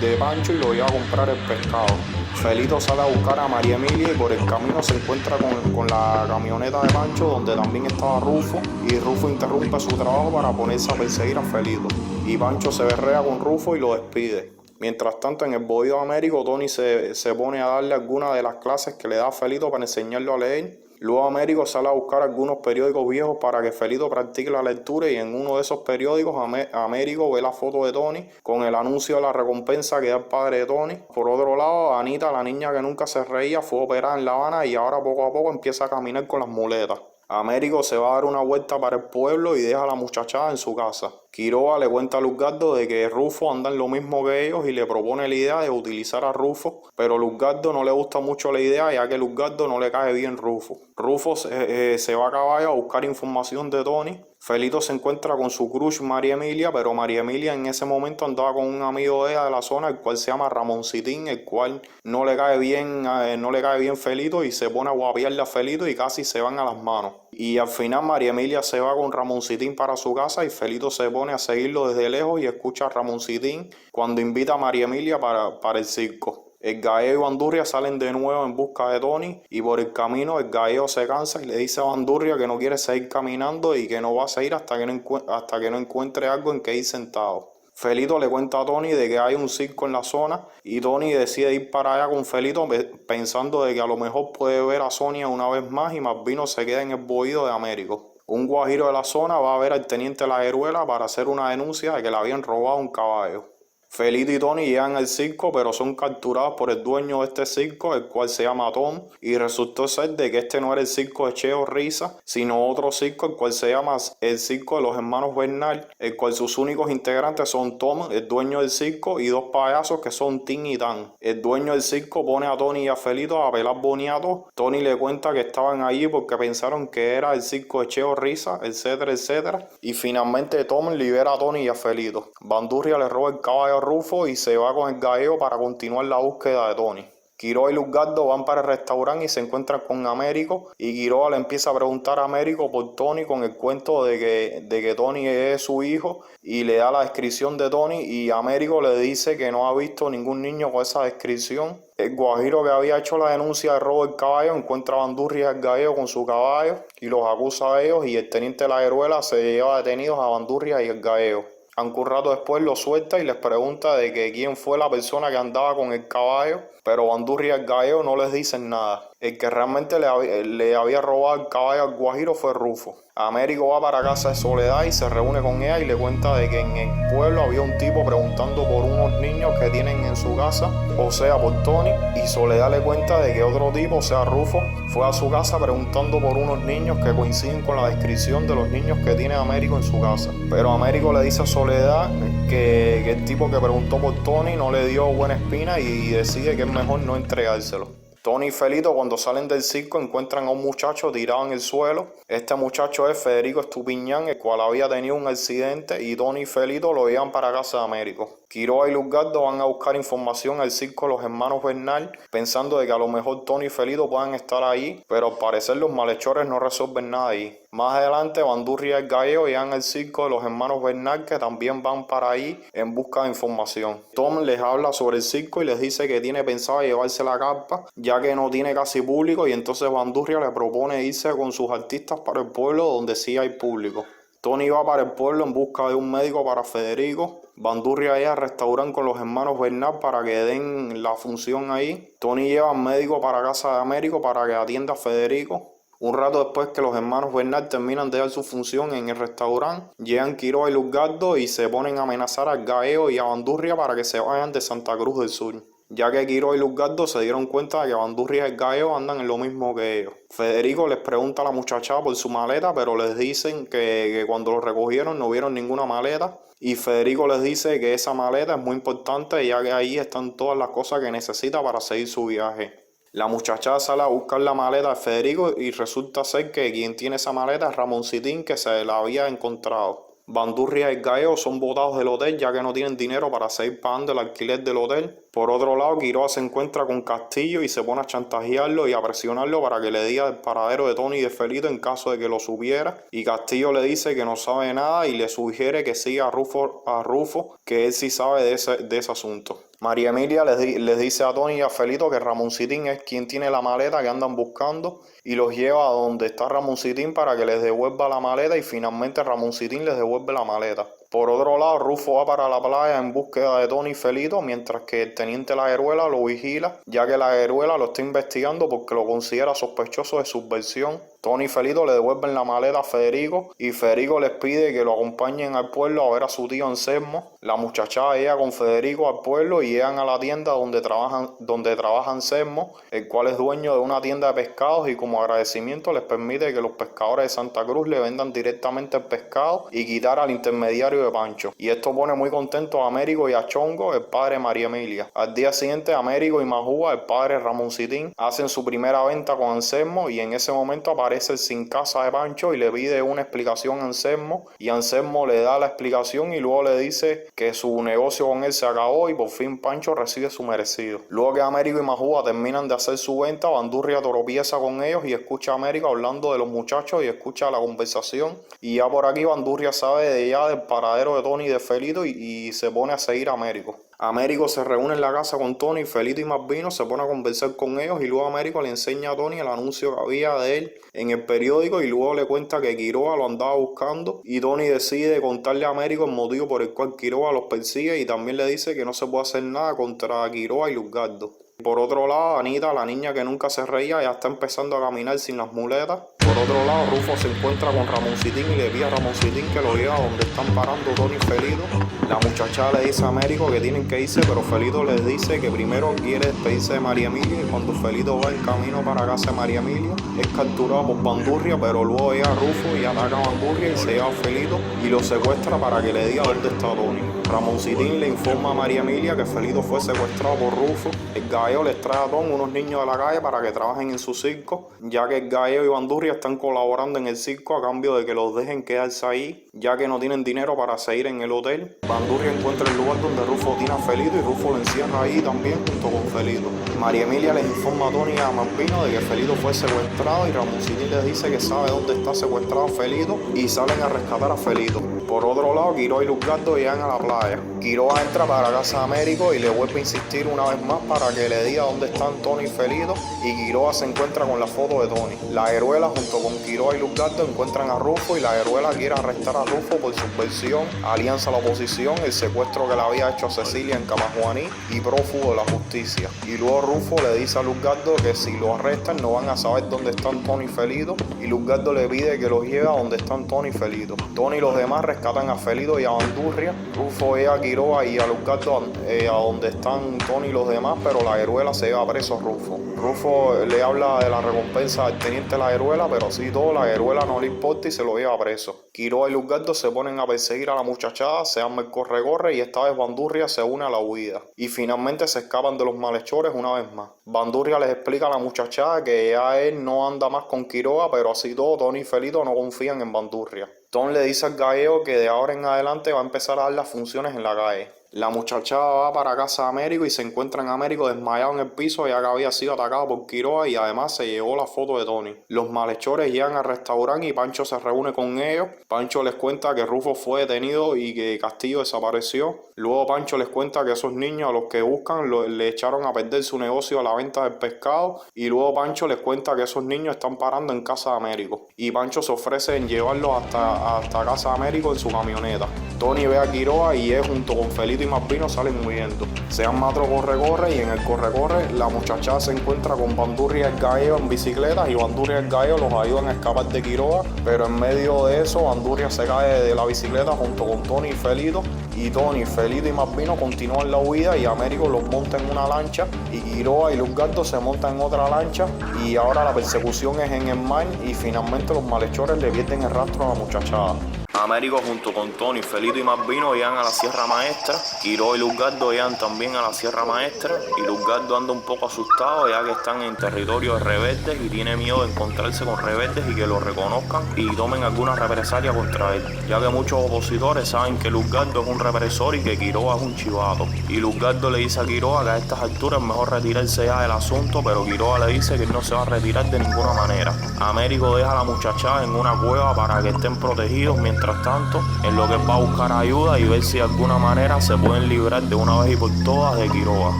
S1: de Pancho y lo lleva a comprar el pescado. Felito sale a buscar a María Emilia y por el camino se encuentra con la camioneta de Pancho, donde también estaba Rufo, y Rufo interrumpe su trabajo para ponerse a perseguir a Felito. Y Pancho se berrea con Rufo y lo despide. Mientras tanto, en el bohío de Américo, Tony se pone a darle algunas de las clases que le da a Felito para enseñarlo a leer. Luego Américo sale a buscar algunos periódicos viejos para que Felito practique la lectura, y en uno de esos periódicos Américo ve la foto de Tony con el anuncio de la recompensa que da el padre de Tony. Por otro lado, Anita, la niña que nunca se reía, fue operada en La Habana y ahora poco a poco empieza a caminar con las muletas. Américo se va a dar una vuelta para el pueblo y deja a la muchachada en su casa. Quiroga le cuenta a Luzgardo de que Rufo anda en lo mismo que ellos y le propone la idea de utilizar a Rufo, pero a Luzgardo no le gusta mucho la idea, ya que a Luzgardo no le cae bien Rufo. Rufo se va a caballo a buscar información de Tony. Felito se encuentra con su crush María Emilia, pero María Emilia en ese momento andaba con un amigo de ella de la zona, el cual se llama Ramoncitín, el cual no le cae bien Felito, y se pone a guapiarle a Felito y casi se van a las manos. Y al final María Emilia se va con Ramoncitín para su casa y Felito se pone a seguirlo desde lejos y escucha a Ramoncitín cuando invita a María Emilia para el circo. El Gaeo y Bandurria salen de nuevo en busca de Tony, y por el camino el Gaeo se cansa y le dice a Bandurria que no quiere seguir caminando y que no va a seguir hasta que no encuentre algo en que ir sentado. Felito le cuenta a Tony de que hay un circo en la zona y Tony decide ir para allá con Felito pensando de que a lo mejor puede ver a Sonia una vez más, y Malvino se queda en el bohío de Américo. Un guajiro de la zona va a ver al teniente Lajeruela para hacer una denuncia de que le habían robado un caballo. Felito y Tony llegan al circo, pero son capturados por el dueño de este circo, el cual se llama Tom, y resultó ser de que este no era el circo de Cheo Risa, sino otro circo, el cual se llama el circo de los hermanos Bernal, el cual sus únicos integrantes son Tom, el dueño del circo, y dos payasos que son Tim y Dan. El dueño del circo pone a Tony y a Felito a pelar boniatos. Tony le cuenta que estaban allí porque pensaron que era el circo de Cheo Risa, etcétera, etcétera, y finalmente Tom libera a Tony y a Felito. Bandurria le roba el caballo Rufo y se va con el Gaeo para continuar la búsqueda de Tony. Quiroga y Luzgardo van para el restaurante y se encuentran con Américo, y Quiroga le empieza a preguntar a Américo por Tony con el cuento de que Tony es su hijo, y le da la descripción de Tony, y Américo le dice que no ha visto ningún niño con esa descripción. El guajiro que había hecho la denuncia de robo del caballo encuentra a Bandurria y al gallego con su caballo y los acusa a ellos, y el teniente Lagueruela se lleva detenidos a Bandurria y el gallego. Aunque un rato después lo suelta y les pregunta de que quién fue la persona que andaba con el caballo, pero Bandurria y el gallego no les dicen nada. El que realmente le había robado el caballo al guajiro fue Rufo. Américo va para casa de Soledad y se reúne con ella y le cuenta de que en el pueblo había un tipo preguntando por unos niños que tienen en su casa, o sea por Tony, y Soledad le cuenta de que otro tipo, o sea Rufo, fue a su casa preguntando por unos niños que coinciden con la descripción de los niños que tiene Américo en su casa. Pero Américo le dice a Soledad que el tipo que preguntó por Tony no le dio buena espina y decide que es mejor no entregárselo. Tony y Felito, cuando salen del circo, encuentran a un muchacho tirado en el suelo. Este muchacho es Federico Estupiñán, el cual había tenido un accidente, y Tony y Felito lo llevan para casa de Américo. Quiroga y Luzgardo van a buscar información al circo de los hermanos Bernal, pensando de que a lo mejor Tony y Felito puedan estar ahí, pero al parecer los malhechores no resuelven nada ahí. Más adelante, Bandurria y el gallego llegan al circo de los hermanos Bernal, que también van para ahí en busca de información. Tom les habla sobre el circo y les dice que tiene pensado llevarse la carpa, ya que no tiene casi público, y entonces Bandurria le propone irse con sus artistas para el pueblo donde sí hay público. Tony va para el pueblo en busca de un médico para Federico. Bandurria llega al restaurante con los hermanos Bernal para que den la función ahí. Tony lleva al médico para casa de Américo para que atienda a Federico. Un rato después que los hermanos Bernal terminan de dar su función en el restaurante, llegan Quiroga y Luzgardo y se ponen a amenazar al gallego y a Bandurria para que se vayan de Santa Cruz del Sur, ya que Quiroga y Luzgardo se dieron cuenta de que Bandurria y el gallego andan en lo mismo que ellos. Federico les pregunta a la muchachada por su maleta, pero les dicen que cuando lo recogieron no vieron ninguna maleta, y Federico les dice que esa maleta es muy importante, ya que ahí están todas las cosas que necesita para seguir su viaje. La muchachada sale a buscar la maleta de Federico y resulta ser que quien tiene esa maleta es Ramoncitín, que se la había encontrado. Bandurria y el gallego son botados del hotel ya que no tienen dinero para seguir pagando el alquiler del hotel. Por otro lado, Quiroga se encuentra con Castillo y se pone a chantajearlo y a presionarlo para que le diga el paradero de Tony y de Felito en caso de que lo supiera. Y Castillo le dice que no sabe nada y le sugiere que siga a Rufo, que él sí sabe de ese asunto. María Emilia les dice a Tony y a Felito que Ramoncitín es quien tiene la maleta que andan buscando, y los lleva a donde está Ramoncitín para que les devuelva la maleta, y finalmente Ramoncitín les devuelve la maleta. Por otro lado, Rufo va para la playa en búsqueda de Tony y Felito, mientras que el teniente Lagueruela lo vigila, ya que Lagueruela lo está investigando porque lo considera sospechoso de subversión. Tony y Felito le devuelven la maleta a Federico y Federico les pide que lo acompañen al pueblo a ver a su tío Anselmo. La muchachada llega con Federico al pueblo y llegan a la tienda donde trabaja Anselmo, el cual es dueño de una tienda de pescados, y como agradecimiento les permite que los pescadores de Santa Cruz le vendan directamente el pescado y quitar al intermediario de Pancho. Y esto pone muy contentos a Américo y a Chongo, el padre de María Emilia. Al día siguiente, Américo y Majúa, el padre Ramoncitín, hacen su primera venta con Anselmo, y en ese momento aparece el sin casa de Pancho y le pide una explicación a Anselmo, y Anselmo le da la explicación y luego le dice que su negocio con él se acabó y por fin Pancho recibe su merecido. Luego que Américo y Majúa terminan de hacer su venta, Bandurria tropieza con ellos y escucha a Américo hablando de los muchachos y escucha la conversación, y ya por aquí Bandurria sabe del paradero de Tony y de Felito y se pone a seguir a Américo. Américo se reúne en la casa con Tony, Felito y Malvino, se pone a conversar con ellos, y luego Américo le enseña a Tony el anuncio que había de él en el periódico, y luego le cuenta que Quiroga lo andaba buscando, y Tony decide contarle a Américo el motivo por el cual Quiroga los persigue, y también le dice que no se puede hacer nada contra Quiroga y Luzgardo. Por otro lado, Anita, la niña que nunca se reía, ya está empezando a caminar sin las muletas. Por otro lado, Rufo se encuentra con Ramoncitín y le pide a Ramoncitín que lo lleve a donde están parando Tony y Felito. La muchachada le dice a Américo que tienen que irse, pero Felito les dice que primero quiere despedirse de María Emilia, y cuando Felito va en camino para casa de María Emilia, es capturado por Bandurria, pero luego llega Rufo y ataca a Bandurria y se lleva a Felito y lo secuestra para que le diga dónde está Tony. Ramoncitín le informa a María Emilia que Felito fue secuestrado por Rufo. El gallego les trae a Tom unos niños de la calle para que trabajen en su circo, ya que el gallego y Bandurria están colaborando en el circo a cambio de que los dejen quedarse ahí, ya que no tienen dinero para seguir en el hotel. Bandurria encuentra el lugar donde Rufo tiene a Felito y Rufo lo encierra ahí también junto con Felito. María Emilia les informa a Tony y a Malvino de que Felito fue secuestrado y Ramoncitín les dice que sabe dónde está secuestrado Felito y salen a rescatar a Felito. Por otro lado, Quiroga y Luzgardo llegan a la playa. Quiroga entra para la casa de Américo y le vuelve a insistir una vez más para que le diga dónde están Tony y Felito, y Quiroga se encuentra con la foto de Tony. La Heruela junto con Quiroga y Luzgardo encuentran a Rufo y la Heruela quiere arrestar a Rufo por subversión, alianza a la oposición, el secuestro que le había hecho a Cecilia en Camajuaní y prófugo de la justicia. Y luego Rufo le dice a Luzgardo que si lo arrestan no van a saber dónde están Tony y Felito, y Luzgardo le pide que los lleve a donde están Tony y Felito. Tony y los demás rescatan a Felito y a Bandurria. Rufo ve a Quiroga y a Luzgardo a donde están Tony y los demás, pero la Heruela se lleva preso a Rufo. Rufo le habla de la recompensa del teniente La Heruela, pero así todo la Heruela no le importa y se lo lleva preso. Quiroga y Luzgardo se ponen a perseguir a la muchachada, se arma el corre-corre y esta vez Bandurria se une a la huida. Y finalmente se escapan de los malhechores una vez más. Bandurria les explica a la muchachada que ya él no anda más con Quiroga, pero así todo Tony y Felito no confían en Bandurria. Tom le dice al gallego que de ahora en adelante va a empezar a dar las funciones en la calle. La muchachada va para casa de Américo y se encuentra en Américo desmayado en el piso, ya que había sido atacado por Quiroga y además se llevó la foto de Tony. Los malhechores llegan al restaurante y Pancho se reúne con ellos. Pancho les cuenta que Rufo fue detenido y que Castillo desapareció. Luego Pancho les cuenta que esos niños a los que buscan le echaron a perder su negocio a la venta del pescado, y luego Pancho les cuenta que esos niños están parando en casa de Américo y Pancho se ofrece en llevarlos hasta casa de Américo en su camioneta. Tony ve a Quiroga y él junto con Felito y Malvino salen huyendo. Se arma otro corre-corre y en el corre-corre la muchachada se encuentra con Bandurria y el gallego en bicicleta y Bandurria y el gallego los ayudan a escapar de Quiroga, pero en medio de eso Bandurria se cae de la bicicleta junto con Tony y Felito, y Tony, Felito y Malvino continúan la huida y Américo los monta en una lancha y Quiroga y Luzgardo se montan en otra lancha, y ahora la persecución es en el mar y finalmente los malhechores le pierden el rastro a la muchachada. Américo junto con Tony, Felito y Malvino llegan a la Sierra Maestra. Quiroga y Luzgardo llegan también a la Sierra Maestra y Luzgardo anda un poco asustado ya que están en territorio de rebeldes y tiene miedo de encontrarse con rebeldes y que lo reconozcan y tomen alguna represalia contra él, ya que muchos opositores saben que Luzgardo es un represor y que Quiroga es un chivato. Y Luzgardo le dice a Quiroga que a estas alturas es mejor retirarse ya del asunto, pero Quiroga le dice que él no se va a retirar de ninguna manera. Américo deja a la muchachada en una cueva para que estén protegidos mientras tanto, en lo que va a buscar ayuda y ver si de alguna manera se pueden librar de una vez y por todas de Quiroga.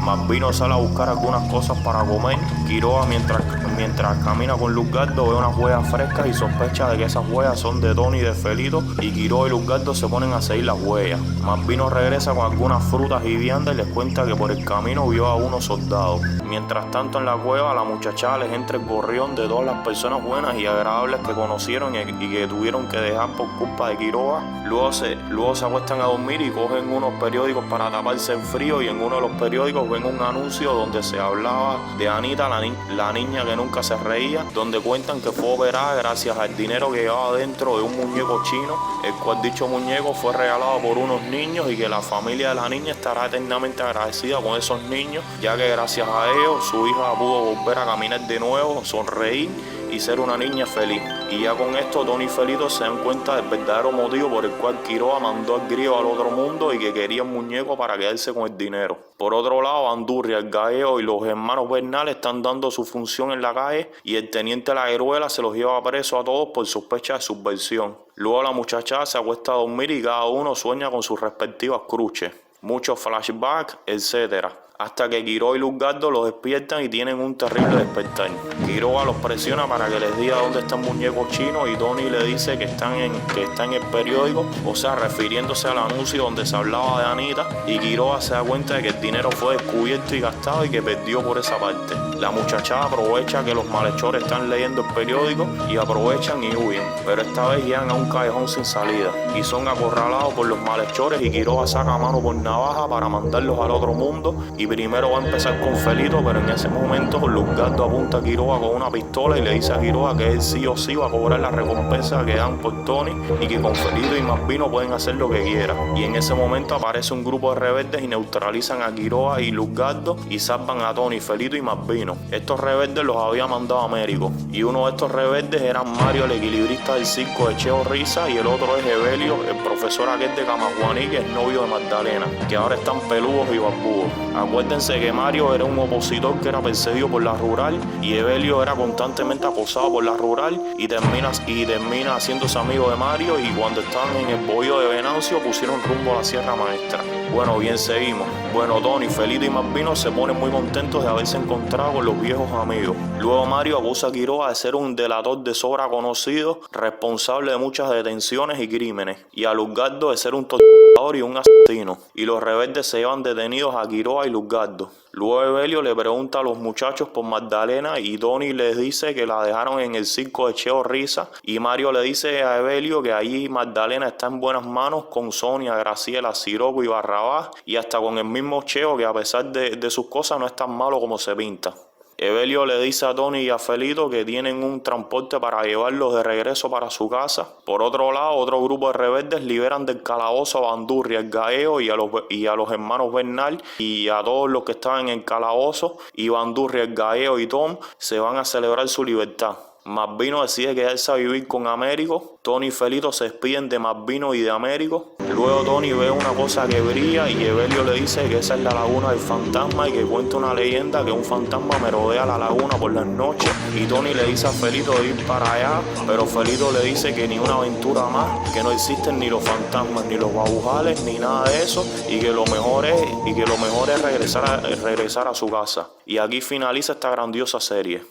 S1: Malvino sale a buscar algunas cosas para comer. Quiroga mientras camina con Luzgardo ve unas huellas frescas y sospecha de que esas huellas son de Tony y de Felito, y Quiroga y Luzgardo se ponen a seguir las huellas. Malvino regresa con algunas frutas y viandas y les cuenta que por el camino vio a unos soldados. Mientras tanto en la cueva la muchachada les entra el gorrión de todas las personas buenas y agradables que conocieron y que tuvieron que dejar por culpa de Quiroga. Luego se acuestan a dormir y cogen unos periódicos para taparse el frío, y en uno de los periódicos ven un anuncio donde se hablaba de Anita, la niña que nunca se reía, donde cuentan que fue operada gracias al dinero que llevaba dentro de un muñeco chino, el cual dicho muñeco fue regalado por unos niños y que la familia de la niña estará eternamente agradecida con esos niños, ya que gracias a ellos su hija pudo volver a caminar de nuevo, sonreír y ser una niña feliz. Y ya con esto Tony y Felito se dan cuenta del verdadero motivo por el cual Quiroga mandó al griego al otro mundo y que quería un muñeco para quedarse con el dinero. Por otro lado, Bandurria, el gallego y los hermanos Bernal están dando su función en la calle y el teniente La Heruela se los lleva preso a todos por sospecha de subversión. Luego la muchachada se acuesta a dormir y cada uno sueña con sus respectivas cruces, muchos flashbacks, etc. Hasta que Quiroga y Luzgardo los despiertan y tienen un terrible despertar. Quiroga los presiona para que les diga dónde está el muñeco chino y Tony le dice que está en el periódico, o sea, refiriéndose al anuncio donde se hablaba de Anita, y Quiroga se da cuenta de que el dinero fue descubierto y gastado y que perdió por esa parte. La muchachada aprovecha que los malhechores están leyendo el periódico y aprovechan y huyen, pero esta vez llegan a un callejón sin salida y son acorralados por los malhechores y Quiroga saca mano por navaja para mandarlos al otro mundo y y primero va a empezar con Felito, pero en ese momento Luzgardo apunta a Quiroga con una pistola y le dice a Quiroga que él sí o sí va a cobrar la recompensa que dan por Tony y que con Felito y Malvino pueden hacer lo que quieran. Y en ese momento aparece un grupo de rebeldes y neutralizan a Quiroga y Luzgardo y salvan a Tony, Felito y Malvino. Estos rebeldes los había mandado a Américo y uno de estos rebeldes era Mario, el equilibrista del circo de Cheo Risa, y el otro es Evelio, el profesor aquel de Camaguaní, que es novio de Magdalena, que ahora están peludos y barbudos. Acuérdense que Mario era un opositor que era perseguido por la rural y Evelio era constantemente acosado por la rural y termina haciéndose amigo de Mario, y cuando estaban en el bohío de Venancio pusieron rumbo a la Sierra Maestra. Bueno, bien, seguimos. Bueno, Tony, Felito y Malvino se ponen muy contentos de haberse encontrado con los viejos amigos. Luego Mario acusa a Quiroga de ser un delator de sobra conocido, responsable de muchas detenciones y crímenes, y a Luzgardo de ser un torturador y un asesino. Y los rebeldes se llevan detenidos a Quiroga y Luzgardo. Luego Evelio le pregunta a los muchachos por Magdalena y Tony les dice que la dejaron en el circo de Cheo Risa, y Mario le dice a Evelio que allí Magdalena está en buenas manos con Sonia, Graciela, Siroco y Barrabás, y hasta con el mismo Cheo, que a pesar de sus cosas no es tan malo como se pinta. Evelio le dice a Tony y a Felito que tienen un transporte para llevarlos de regreso para su casa. Por otro lado, otro grupo de rebeldes liberan del calabozo a Bandurria, el Gaeo y a los hermanos Bernal y a todos los que estaban en el calabozo, y Bandurria, el Gaeo y Tom se van a celebrar su libertad. Malvino decide quedarse a vivir con Américo. Tony y Felito se despiden de Malvino y de Américo. Luego Tony ve una cosa que brilla y Evelio le dice que esa es la laguna del fantasma y que cuenta una leyenda que un fantasma merodea la laguna por las noches. Y Tony le dice a Felito de ir para allá, pero Felito le dice que ni una aventura más, que no existen ni los fantasmas, ni los babujales, ni nada de eso, y que lo mejor es regresar a su casa. Y aquí finaliza esta grandiosa serie.